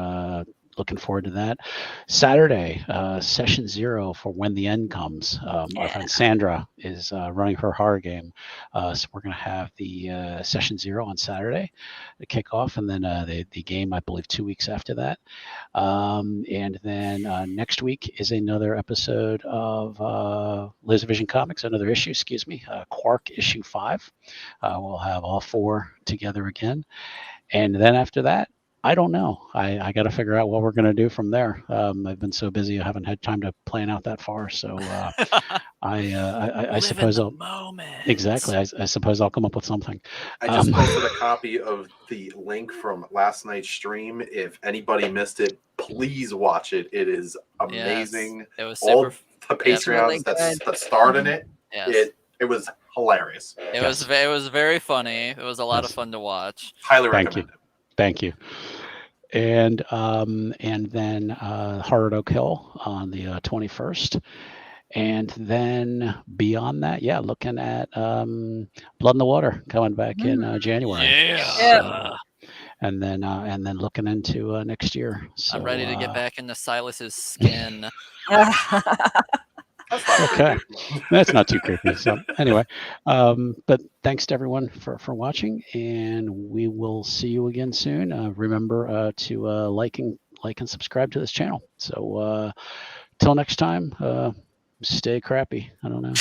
S1: looking forward to that. Saturday, session 0 for When the End Comes. Our friend Sandra is running her horror game. So we're going to have the session 0 on Saturday to kick off, and then the game, I believe, 2 weeks after that. And then next week is another episode of LaserVision Comics, another issue, Quark issue 5. We'll have all 4 together again. And then after that, I don't know. I got to figure out what we're going to do from there. I've been so busy, I haven't had time to plan out that far. So I suppose I'll
S3: moment.
S1: Exactly. I suppose I'll come up with something.
S4: I just posted a copy of the link from last night's stream. If anybody missed it, please watch it. It is amazing.
S3: Yes, it was
S4: all
S3: super.
S4: the Patreons
S2: really
S4: that starred in it.
S3: Yes.
S4: It was hilarious.
S3: It was very funny. It was a lot of fun to watch.
S4: Highly
S1: Thank
S4: recommend
S1: you.
S4: it.
S1: Thank you. And then Hard Oak Hill on the 21st. And then beyond that, looking at Blood in the Water coming back in January.
S3: Yeah.
S1: And then looking into next year. So,
S3: I'm ready to get back into Silas's skin.
S1: Okay, that's not too creepy. So anyway, but thanks to everyone for watching, and we will see you again soon. Remember to like and subscribe to this channel. So till next time, stay crappy. I don't know.